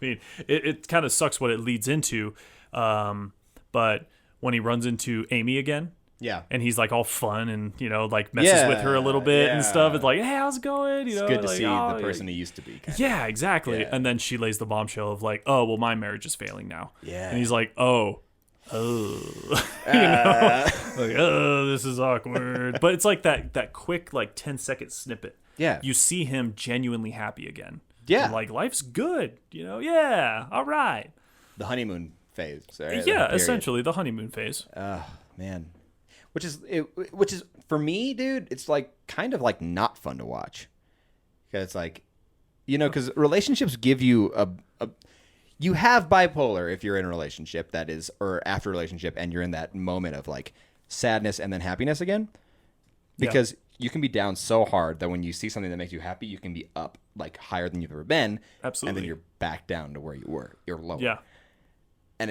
mean, it kind of sucks what it leads into. But when he runs into Amy again... Yeah. And he's like all fun and, like messes with her a little bit and stuff. It's like, hey, how's it going? It's good to see the person he used to be. Yeah, exactly. Yeah. And then she lays the bombshell of like, oh, well, my marriage is failing now. Yeah. And he's like, oh. Like, oh, this is awkward. But it's like that quick, like 10-second snippet. Yeah. You see him genuinely happy again. Yeah. And like, life's good. Yeah. All right. The honeymoon phase. Right? Yeah, essentially the honeymoon phase. Man. Which is for me, dude, it's like kind of like not fun to watch. Because it's like, because relationships give you you have bipolar if you're in a relationship that is, or after a relationship and you're in that moment of like sadness and then happiness again. Because you can be down so hard that when you see something that makes you happy, you can be up like higher than you've ever been. Absolutely. And then you're back down to where you were. You're lower. Yeah. And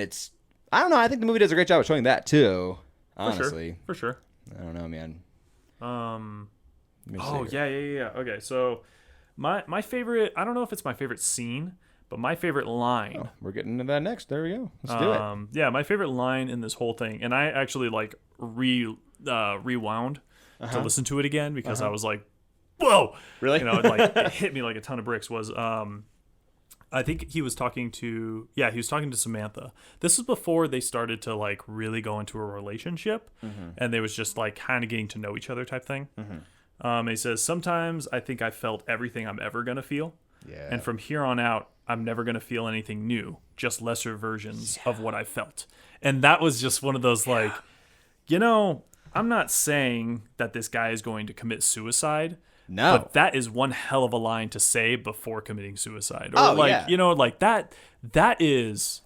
I don't know. I think the movie does a great job of showing that too. Honestly. For sure. I don't know, man. Let me Oh see here. yeah. Okay, so my favorite. I don't know if it's my favorite scene, but my favorite line. Oh, we're getting into that next. There we go. Let's do it. Yeah, my favorite line in this whole thing, and I actually like rewound to listen to it again because I was like, "Whoa!" Really? You know, it hit me like a ton of bricks. Was I think he was talking to Samantha. This was before they started to like really go into a relationship, and they was just like kind of getting to know each other type thing. And he says, "Sometimes I think I felt everything I'm ever gonna feel, and from here on out, I'm never gonna feel anything new, just lesser versions of what I felt." And that was just one of those like, I'm not saying that this guy is going to commit suicide. No. But that is one hell of a line to say before committing suicide. Or that is...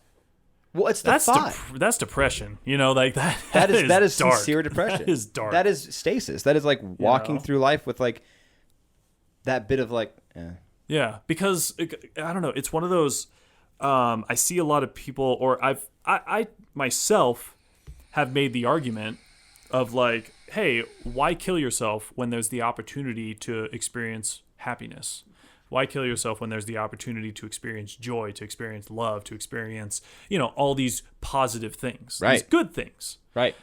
Well, it's the thought. That's depression. Like that. That is dark. sincere depression. That is dark. That is stasis. That is like walking through life with like that bit of like... Yeah, because I don't know. It's one of those... I see a lot of people, or I myself have made the argument of like, hey, why kill yourself when there's the opportunity to experience happiness? Why kill yourself when there's the opportunity to experience joy, to experience love, to experience, all these positive things, these good things. Right.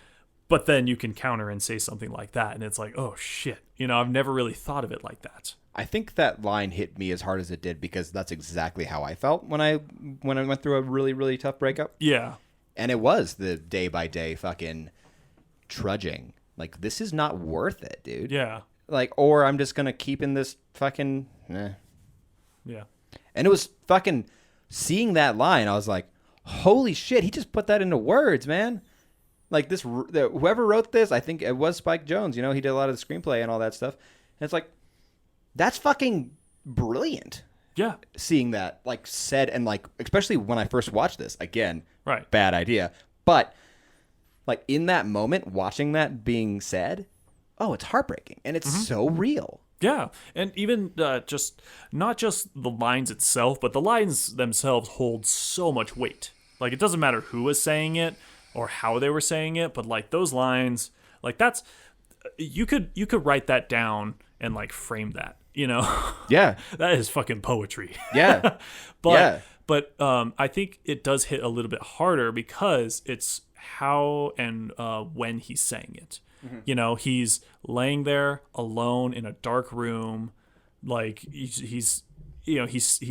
But then you can counter and say something like that, and it's like, oh shit, I've never really thought of it like that. I think that line hit me as hard as it did because that's exactly how I felt when I went through a really, really tough breakup. Yeah. And it was the day by day fucking trudging. Like, this is not worth it, dude. Yeah. Like, or I'm just going to keep in this fucking... Yeah. And it was fucking... Seeing that line, I was like, holy shit, he just put that into words, man. Like, whoever wrote this, I think it was Spike Jonze. He did a lot of the screenplay and all that stuff. And it's like, that's fucking brilliant. Yeah. Seeing that, like, said, and like, especially when I first watched this, again, right. Bad idea. But... like, in that moment, watching that being said, oh, it's heartbreaking. And it's so real. Yeah. And even just not just the lines itself, but the lines themselves hold so much weight. Like, it doesn't matter who was saying it or how they were saying it, but, like, those lines, like, that's... You could write that down and, like, frame that, Yeah. That is fucking poetry. Yeah. But I think it does hit a little bit harder because it's how and when he's saying it. He's laying there alone in a dark room, like he's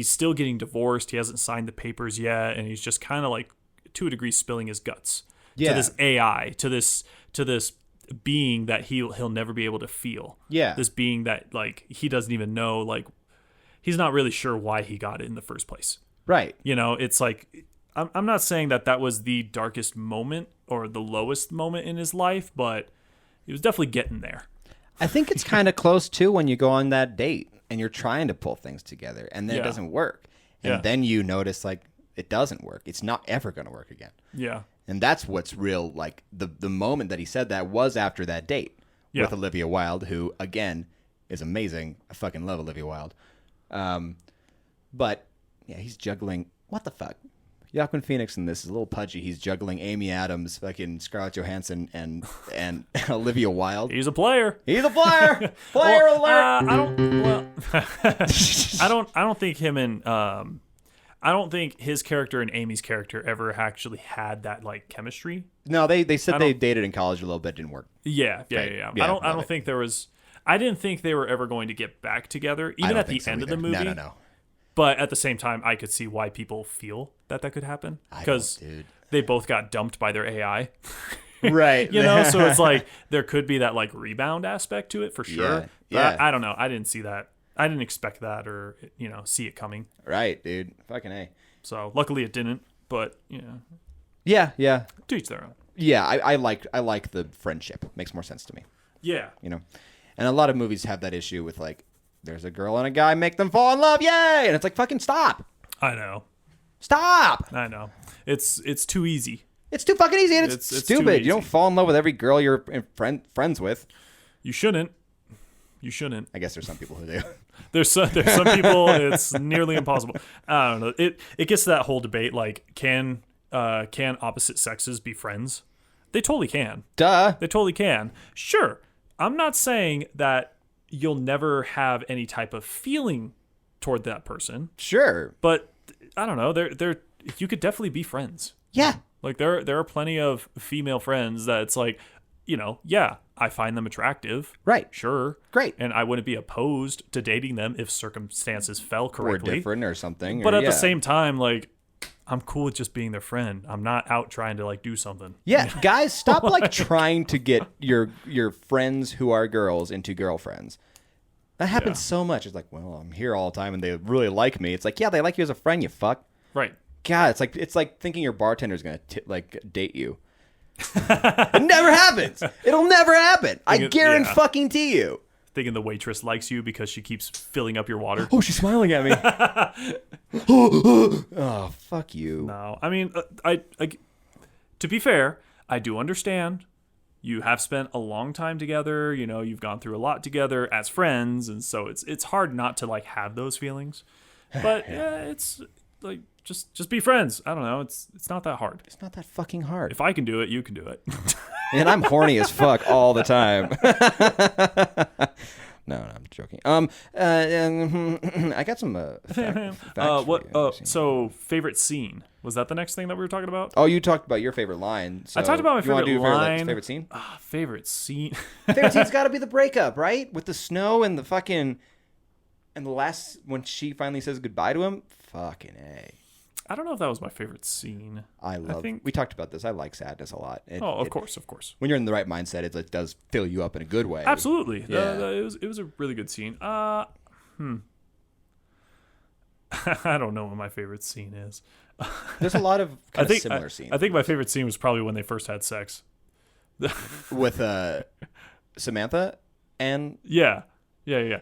still getting divorced. He hasn't signed the papers yet, and he's just kind of like, to a degree, spilling his guts to this AI, to this being that he'll never be able to feel. Yeah, this being that like he doesn't even know, like he's not really sure why he got it in the first place. Right. It's like, I'm not saying that was the darkest moment or the lowest moment in his life, but he was definitely getting there. I think it's kind of close, too, when you go on that date and you're trying to pull things together and then it doesn't work. And then you notice, like, it doesn't work. It's not ever going to work again. Yeah. And that's what's real, like, the moment that he said that was after that date with Olivia Wilde, who, again, is amazing. I fucking love Olivia Wilde. But... yeah, he's juggling. What the fuck? Joaquin Phoenix in this is a little pudgy. He's juggling Amy Adams, fucking Scarlett Johansson, and Olivia Wilde. He's a player. He's a player. Player alert. I don't think him and I don't think his character and Amy's character ever actually had that like chemistry. No, they said they dated in college a little bit. Didn't work. Yeah. I don't think there was. I didn't think they were ever going to get back together, even at the end of the movie. No. But at the same time, I could see why people feel that could happen. Because they both got dumped by their AI. Right. So it's like there could be that like rebound aspect to it for sure. Yeah. I don't know. I didn't see that. I didn't expect that or, see it coming. Right, dude. Fucking A. So luckily it didn't. But, Yeah. To each their own. Yeah, I like the friendship. Makes more sense to me. Yeah. And a lot of movies have that issue with like, there's a girl and a guy, make them fall in love, yay! And it's like, fucking stop. I know. Stop. I know. It's too easy. It's too fucking easy, and it's stupid. You don't fall in love with every girl you're friends with. You shouldn't. I guess there's some people who do. There's some people it's nearly impossible. I don't know. It gets to that whole debate like can opposite sexes be friends? They totally can. Duh. They totally can. Sure. I'm not saying that you'll never have any type of feeling toward that person, Sure. but I don't know. They're you could definitely be friends. Yeah. Like there are plenty of female friends that it's like, yeah, I find them attractive. Right. Sure. Great. And I wouldn't be opposed to dating them if circumstances fell correctly. Or different or something. But or, at the same time, like, I'm cool with just being their friend. I'm not out trying to like do something. Yeah, guys, stop like trying to get your friends who are girls into girlfriends. That happens so much. It's like, well, I'm here all the time and they really like me. It's like, yeah, they like you as a friend, you fuck. Right. God, it's like thinking your bartender's gonna like date you. It never happens. It'll never happen. I guarantee fucking to you. Thinking the waitress likes you because she keeps filling up your water. Oh, she's smiling at me. Oh, fuck you. No, I mean, I to be fair, I do understand. You have spent a long time together. You've gone through a lot together as friends, and so it's hard not to like have those feelings. But yeah, it's like just be friends. I don't know. It's not that hard. It's not that fucking hard. If I can do it, you can do it. And I'm horny as fuck all the time. No, I'm joking. I got some facts for you. So favorite scene, was that the next thing that we were talking about? Oh, you talked about your favorite line. So I talked about my favorite line. Favorite scene? Favorite scene. Favorite scene's got to be the breakup, right? With the snow and the fucking and the last when she finally says goodbye to him. Fucking A. I don't know if that was my favorite scene. We talked about this. I like sadness a lot. Of course. When you're in the right mindset, it does fill you up in a good way. Absolutely. Yeah. It was a really good scene. I don't know what my favorite scene is. There's a lot of kind of similar scenes. I think my favorite scene was probably when they first had sex. With Samantha and Yeah.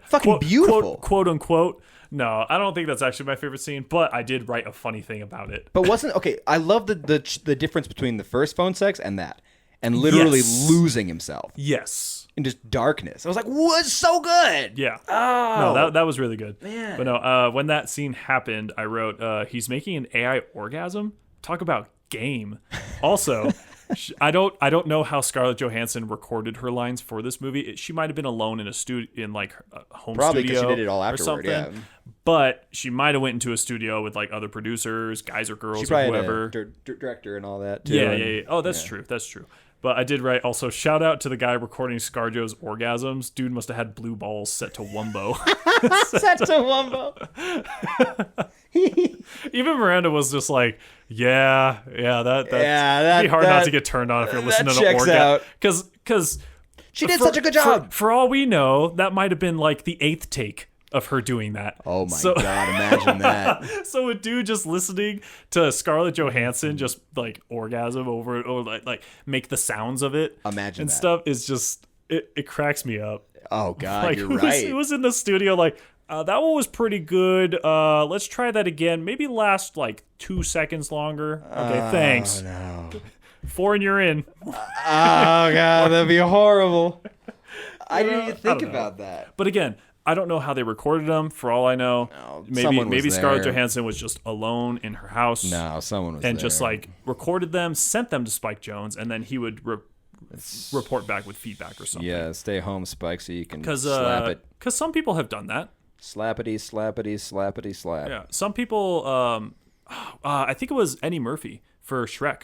Fucking beautiful. Quote unquote. No, I don't think that's actually my favorite scene, but I did write a funny thing about it. But I love the difference between the first phone sex and that. And literally losing himself. Yes. In just darkness. I was like, what's so good? Yeah. Oh. No, that was really good. Man. But no, when that scene happened, I wrote, he's making an AI orgasm. Talk about game. Also, I don't know how Scarlett Johansson recorded her lines for this movie. She might have been alone in a studio, in like a home Probably studio, because she did it all or afterward. something. Yeah. But she might have went into a studio with like other producers, guys or girls, She probably or whoever. had a director and all that too. Yeah. Oh, that's true. That's true. But I did write also, shout out to the guy recording ScarJo's orgasms. Dude must have had blue balls set to wumbo. Set to wumbo. Even Miranda was just like, that'd be hard not to get turned on if you're listening to checks out. Because She did such a good job. For all we know, that might have been like the 8th take of her doing that. Oh my God, imagine that. So a dude just listening to Scarlett Johansson just like orgasm over it, or like make the sounds of it. Imagine and that. stuff is just it cracks me up. Oh God, Like you're right. It was in the studio like, that one was pretty good. Let's try that again. Maybe last like 2 seconds longer. Okay, thanks. Oh no. 4 and you're in. Oh God, that'd be horrible. I didn't even think don't know. about that. But again, I don't know how they recorded them. For all I know, someone was maybe Scarlett there. Johansson was just alone in her house. No, someone was and there. just like recorded them, sent them to Spike Jonze, and then he would report back with feedback or something. Yeah, stay home, Spike, so you can slap it. Because some people have done that. Slappity, slappity, slappity, slap. Yeah, some people. I think it was Eddie Murphy for Shrek.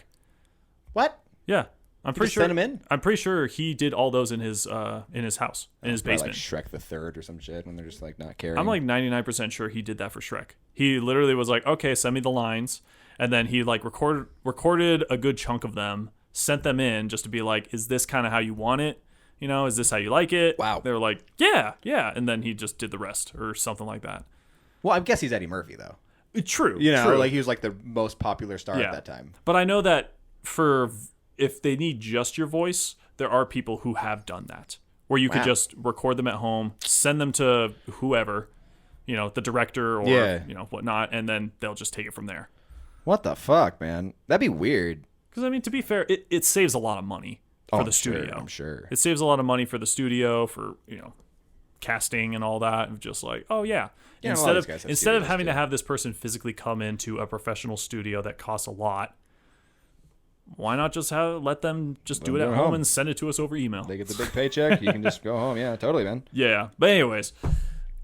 What? Yeah, I'm pretty just sure. sent him in? I'm pretty sure he did all those in his house, in his Probably basement. like Shrek the Third or some shit when they're just like not caring. I'm like 99% sure he did that for Shrek. He literally was like, okay, send me the lines. And then he like recorded a good chunk of them, sent them in just to be like, is this kind of how you want it? Is this how you like it? Wow. They were like, yeah. And then he just did the rest or something like that. Well, I guess he's Eddie Murphy though. True. True. True. Like he was like the most popular star at that time. But I know that if they need just your voice, there are people who have done that. Where you could just record them at home, send them to whoever, the director or whatnot, and then they'll just take it from there. What the fuck, man? That'd be weird. Because, I mean, to be fair, it saves a lot of money for the studio. I'm sure. It saves a lot of money for the studio, for, casting and all that. Of just like, oh, yeah. Instead of having to have this person physically come into a professional studio that costs a lot, why not just let them just do it Let at them home home. and send it to us over email? They get the big paycheck. You can just go home. Yeah, totally, man. Yeah. But anyways,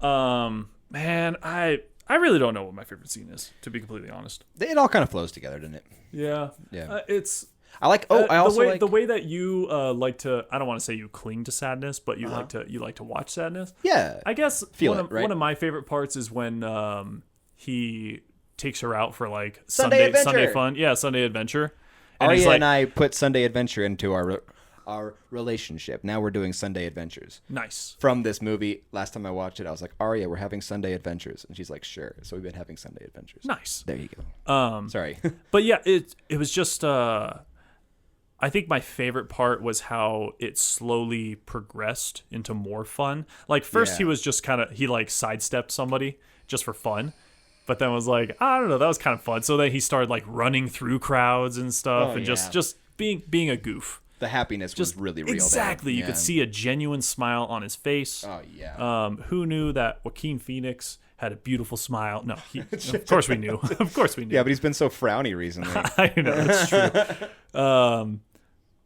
man, I really don't know what my favorite scene is, to be completely honest. It all kind of flows together, doesn't it? Yeah. Yeah. It's I like. Oh, I also like the way that you like to. I don't want to say you cling to sadness, but you like to watch sadness. Yeah. I guess Feel one it, of right? one of my favorite parts is when he takes her out for like Sunday Adventure. Sunday fun. Yeah, Sunday adventure. And Arya he's like, and I put Sunday Adventure into our relationship. Now we're doing Sunday Adventures. nice. From this movie, last time I watched it, I was like, Arya, we're having Sunday Adventures. And she's like, sure. So we've been having Sunday Adventures. Nice. There you go. Sorry. But yeah, it was just I think my favorite part was how it slowly progressed into more fun. Like first Yeah. he was just he like sidestepped somebody just for fun. But then was like, I don't know, that was kind of fun. So then he started like running through crowds and stuff and yeah. just being a goof. The happiness was really real. Exactly. There. You could see a genuine smile on his face. Oh, yeah. Who knew that Joaquin Phoenix had a beautiful smile? No, of course we knew. Of course we knew. Yeah, but he's been so frowny recently. I know, that's true.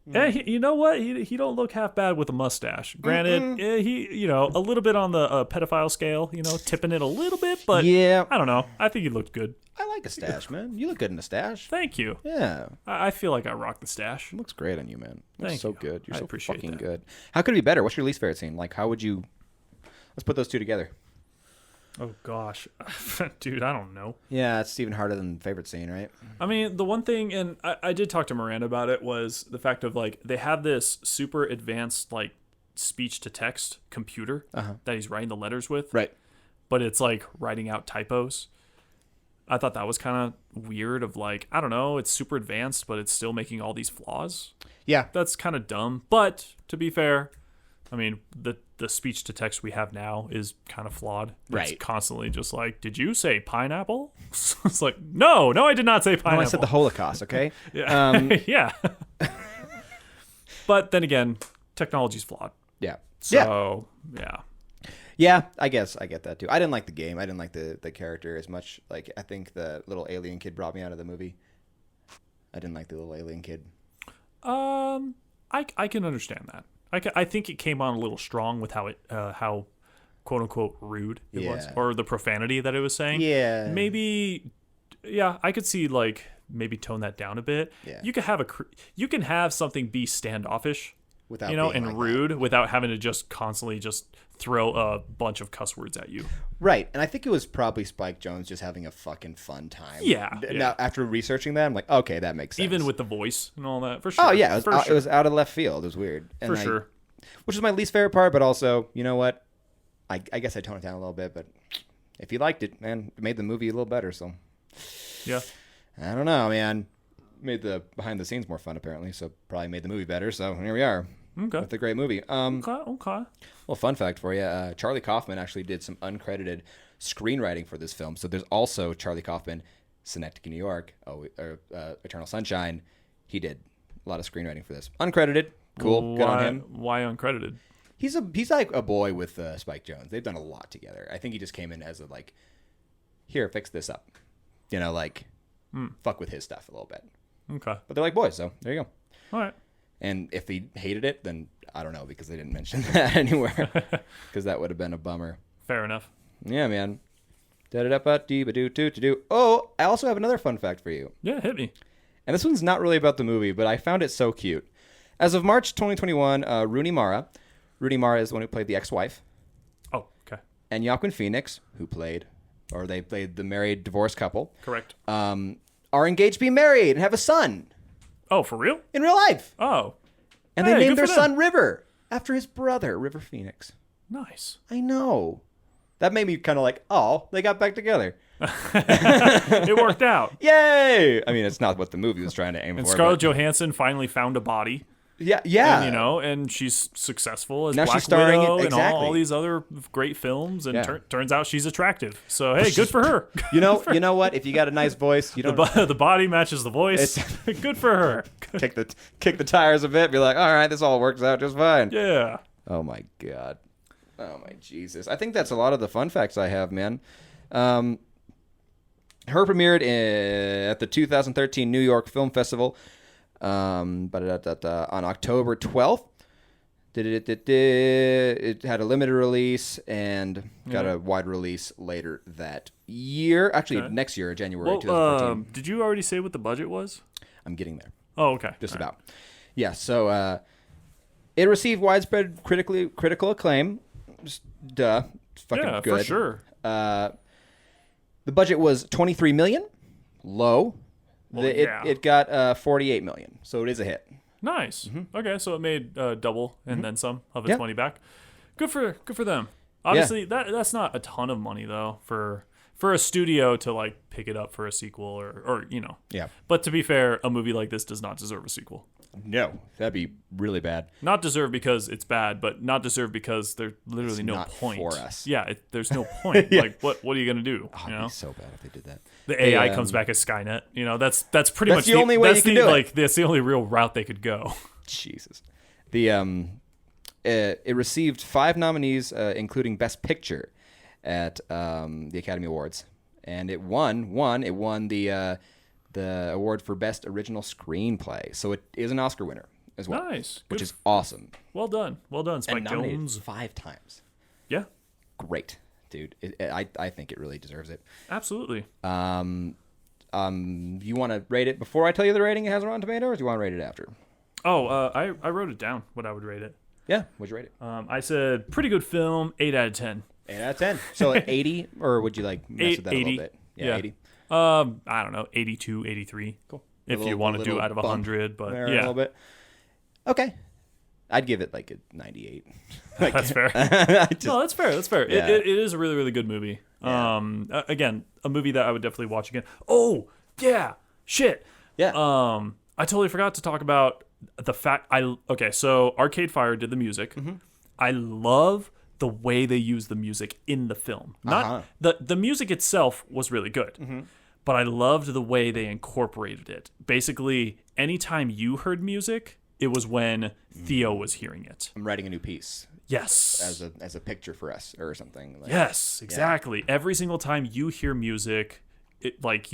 Yeah, you know what? He don't look half bad with a mustache. Granted, he a little bit on the pedophile scale, tipping it a little bit, but Yeah. I don't know. I think he looked good. I like a stash, man. You look good in a stash. Thank you. Yeah. I feel like I rock the stash. It looks great on you, man. Looks Thank so you. good. You're I so appreciate fucking that. good. How could it be better? What's your least favorite scene? Like, how would you... Let's put those two together. Oh gosh, dude, I don't know. Yeah, it's even harder than favorite scene, right? I mean, the one thing, and I did talk to Miranda about it, was the fact of like they have this super advanced like speech to text computer that he's writing the letters with, Right. but it's like writing out typos. I thought that was kind of weird. Of like, I don't know, it's super advanced, but it's still making all these flaws. Yeah. That's kind of dumb. But to be fair, I mean, the speech to text we have now is kind of flawed. Right. It's constantly just like, did you say pineapple? It's like, no, I did not say pineapple. No, I said the Holocaust, okay? Yeah. Yeah. But then again, technology's flawed. Yeah. So, yeah. Yeah, I guess I get that too. I didn't like the game. I didn't like the character as much. Like, I think the little alien kid brought me out of the movie. I didn't like the little alien kid. I can understand that. I think it came on a little strong with how quote unquote rude it was, Yeah. or the profanity that it was saying. Yeah. Maybe, yeah, I could see like maybe tone that down a bit. Yeah. You can have something be standoffish, Without and being like rude without having to just constantly just throw a bunch of cuss words at you. Right, and I think it was probably Spike Jonze just having a fucking fun time. Yeah, Now, after researching that, I'm like, okay, that makes sense. Even with the voice and all that, for sure. Oh, yeah, for it sure. was out of left field. It was weird. And For sure. Which is my least favorite part, but also, you know what? I guess I toned it down a little bit, but if you liked it, man, it made the movie a little better, so... Yeah. I don't know, man. Made the behind the scenes more fun, apparently, so probably made the movie better, so here we are. Okay. With a great movie. Okay. Well, fun fact for you, Charlie Kaufman actually did some uncredited screenwriting for this film. So there's also Charlie Kaufman, Synecdoche, New York, Eternal Sunshine. He did a lot of screenwriting for this. Uncredited. Cool. Good on him. Why uncredited? He's like a boy with Spike Jonze. They've done a lot together. I think he just came in as a like, here, fix this up. Fuck with his stuff a little bit. Okay. But they're like boys, so there you go. All right. And if he hated it, then I don't know, because they didn't mention that anywhere. Because that would have been a bummer. Fair enough. Yeah, man. Oh, I also have another fun fact for you. Yeah, hit me. And this one's not really about the movie, but I found it so cute. As of March 2021, Rooney Mara is the one who played the ex-wife, Oh, okay. and Joaquin Phoenix, they played the married divorced couple, Correct. are engaged to be married and have a son Oh, for real? in real life. Oh, And Hey, they named good their for them. son River after his brother, River Phoenix. nice. I know. That made me kind of like, oh, they got back together. It worked out. Yay! I mean, it's not what the movie was trying to aim And for. Scarlett but- Johansson finally found a body. Yeah. And, and she's successful as Now Black she's starring Widow in- and exactly. all these other great films. And Yeah. turns out she's attractive. So, hey, good for her. You know what? If you got a nice voice, you don't The body matches the voice. Good for her. kick the tires a bit. Be like, all right, this all works out just fine. Yeah. Oh my god. Oh my Jesus. I think that's a lot of the fun facts I have, man. Her premiered at the 2013 New York Film Festival. On October 12th, it had a limited release and got a wide release later that year. Actually, next year, January 2014. Did you already say what the budget was? I'm getting there. Oh, okay. Just about. Yeah, so it received widespread critical acclaim. Duh. It's fucking good. For sure. The budget was $23 million. Low. Well, it got $48 million, so it is a hit. Nice. Okay, so it made double and then some of its money back. Good for them. Obviously, that's not a ton of money though for a studio to like pick it up for a sequel or you know. Yeah. But to be fair, a movie like this does not deserve a sequel. No, that'd be really bad. Not deserve because it's bad, but not deserve because there's literally no point for us. Yeah, there's no point. Like, what are you gonna do? Oh, you know? it'd be so bad if they did that. The AI comes back as Skynet. You know, that's pretty much the only way you can do it. That's the only real route they could go. Jesus. It received 5 nominees, including Best Picture, at the Academy Awards, and it won the award for Best Original Screenplay. So it is an Oscar winner as well. Nice, which is awesome. Well done, Spike and nominated Jonze. 5 times. Yeah, great, dude. I think it really deserves it. Absolutely. You want to rate it before I tell you the rating it has on Rotten Tomatoes, or do you want to rate it after? Oh, I wrote it down what I would rate it. Yeah, what'd you rate it? I said pretty good film, 8 out of 10. 8 out of 10. So 80, or would you like mess with that 80. a little bit? Yeah, 80. I don't know, 82, 83. Cool. If you want to do out of 100, but a little bit. Okay. I'd give it like a 98. Like, that's fair. No, that's fair. That's fair. Yeah. It is a really, really good movie. Yeah. Again, a movie that I would definitely watch again. Oh, yeah. Shit. Yeah. I totally forgot to talk about the fact so Arcade Fire did the music. Mm-hmm. I love the way they use the music in the film. Not the music itself was really good. Mm-hmm. But I loved the way they incorporated it. Basically, anytime you heard music, it was when Theo was hearing it. I'm writing a new piece. Yes. As a picture for us or something. Like, yes, exactly. Yeah. Every single time you hear music, it like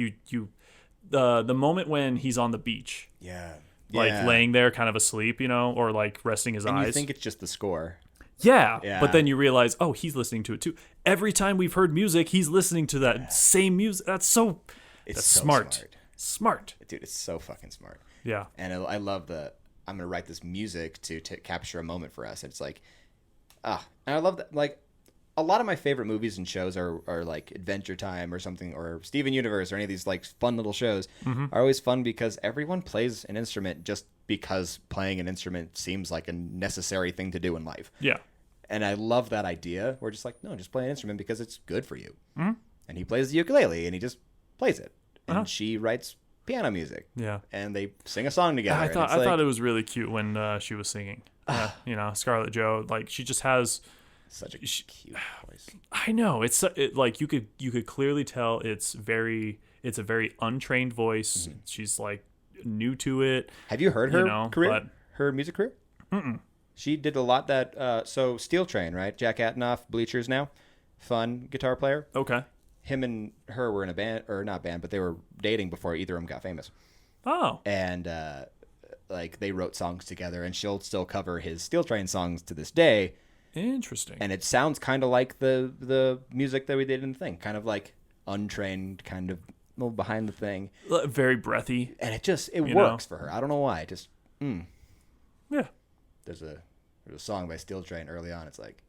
the moment when he's on the beach. Yeah. Like laying there kind of asleep, you know, or like resting his eyes. You think it's just the score. Yeah. But then you realize, oh, he's listening to it too. Every time we've heard music, he's listening to that same music. That's so smart. Smart. Dude, it's so fucking smart. Yeah. And I love I'm going to write this music to capture a moment for us. It's like, and I love that. Like, a lot of my favorite movies and shows are like Adventure Time or something, or Steven Universe, or any of these like fun little shows are always fun because everyone plays an instrument just because playing an instrument seems like a necessary thing to do in life. Yeah. And I love that idea. We're just like, no, just play an instrument because it's good for you. Mm-hmm. And he plays the ukulele and he just plays it. And she writes piano music. Yeah. And they sing a song together. I thought it was really cute when she was singing. You know, Scarlett Jo, like she just has such a cute voice. I know. It's like you could clearly tell it's a very untrained voice. Mm-hmm. She's like new to it. Have you heard her career? Her music career? Mm-mm. She did a lot so Steel Train, right? Jack Antonoff, Bleachers now. Fun guitar player. Okay. Him and her were in a band, or not band, but they were dating before either of them got famous. Oh. And like they wrote songs together, and she'll still cover his Steel Train songs to this day. Interesting. And it sounds kind of like the music that we did in the thing, kind of like untrained, kind of a little behind the thing. Very breathy. And it works for her. I don't know why. Yeah. There's a song by Steel Train early on. It's like,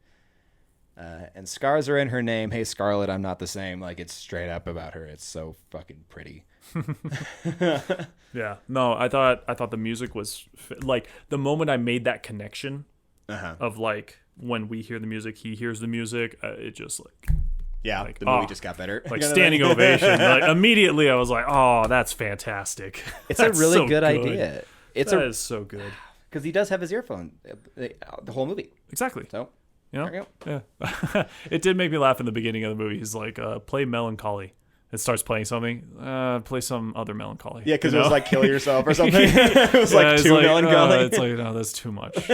and scars are in her name. Hey, Scarlett, I'm not the same. Like, it's straight up about her. It's so fucking pretty. Yeah. No, I thought the music was like the moment I made that connection of like when we hear the music, he hears the music. It just like. Yeah, like, the movie just got better. Like standing ovation. Like, immediately, I was like, "Oh, that's fantastic." It's a really good idea. That is so good. Because he does have his earphone the whole movie. Exactly. So, you know? Yeah. It did make me laugh in the beginning of the movie. He's like, "Play Melancholy." It starts playing something. Play some other Melancholy. Yeah, because it was like Kill Yourself or something. It was like too melancholy. It's like, no, that's too much.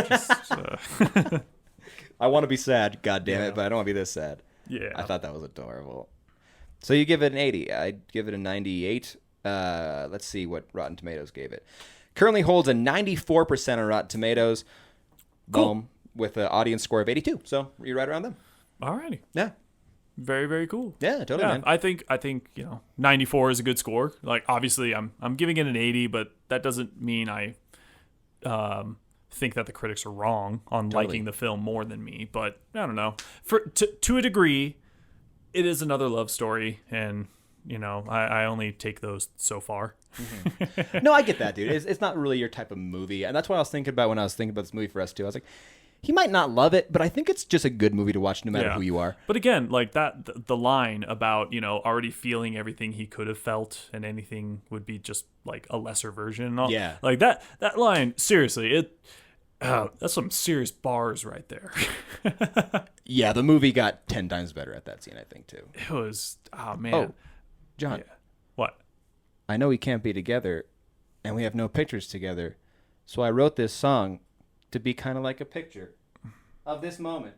I want to be sad, God damn it, but I don't want to be this sad. Yeah. I thought that was adorable. So you give it an 80. I'd give it a 98. Let's see what Rotten Tomatoes gave it. Currently holds a 94% on Rotten Tomatoes. Cool. Boom. With an audience score of 82. So you're right around them. Alrighty. Yeah. Very, very cool. Yeah, totally, Yeah, man. I think 94 is a good score. Like, obviously, I'm giving it an 80, but that doesn't mean I think that the critics are wrong on liking the film more than me. But I don't know. To a degree, it is another love story, and I only take those so far. No, I get that, dude. It's not really your type of movie, and that's what I was thinking about when I was thinking about this movie for us too. I was like, he might not love it, but I think it's just a good movie to watch no matter who you are. But again, like that, the line about already feeling everything he could have felt, and anything would be just like a lesser version. And all, Yeah. like that line. Seriously, that's some serious bars right there. Yeah, the movie got 10 times better at that scene, I think, too. It was, man. Oh, John. Yeah. What? I know we can't be together, and we have no pictures together, so I wrote this song to be kind of like a picture of this moment.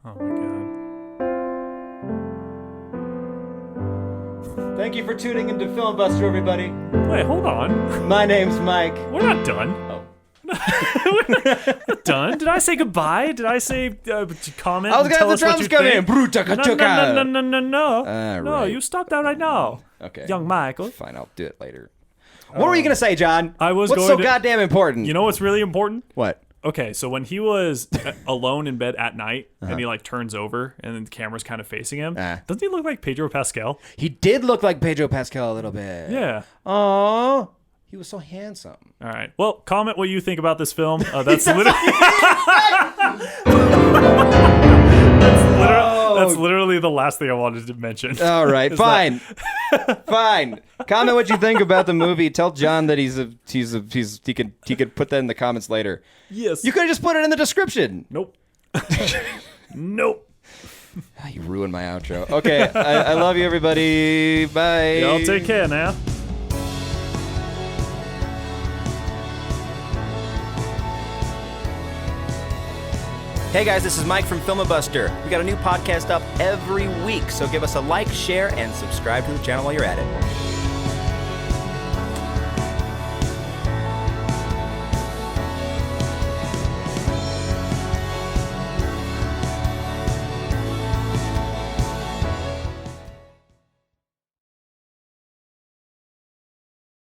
Oh my God. Thank you for tuning into Film Buster, everybody. Wait, hold on. My name's Mike. We're not done. Oh. We're not done. Did I say goodbye? Did I say comment? I was and tell gonna have us the what drums you come think? in. No. No, right. you stop that right now. Okay. Young Michael. Fine, I'll do it later. What were you gonna say, John? What's so goddamn important? You know what's really important? What? Okay, so when he was alone in bed at night and he like turns over and then the camera's kind of facing him, doesn't he look like Pedro Pascal? He did look like Pedro Pascal a little bit. Yeah. Aww. He was so handsome. All right. Well, comment what you think about this film. That's literally that's literally the last thing I wanted to mention. All right, fine. Fine. Comment what you think about the movie. Tell John that he could put that in the comments later. Yes. You could have just put it in the description. Nope. Nope. You ruined my outro. Okay, I love you, everybody. Bye. Y'all take care now. Hey guys, this is Mike from Film-A-Buster. We got a new podcast up every week, so give us a like, share, and subscribe to the channel while you're at it.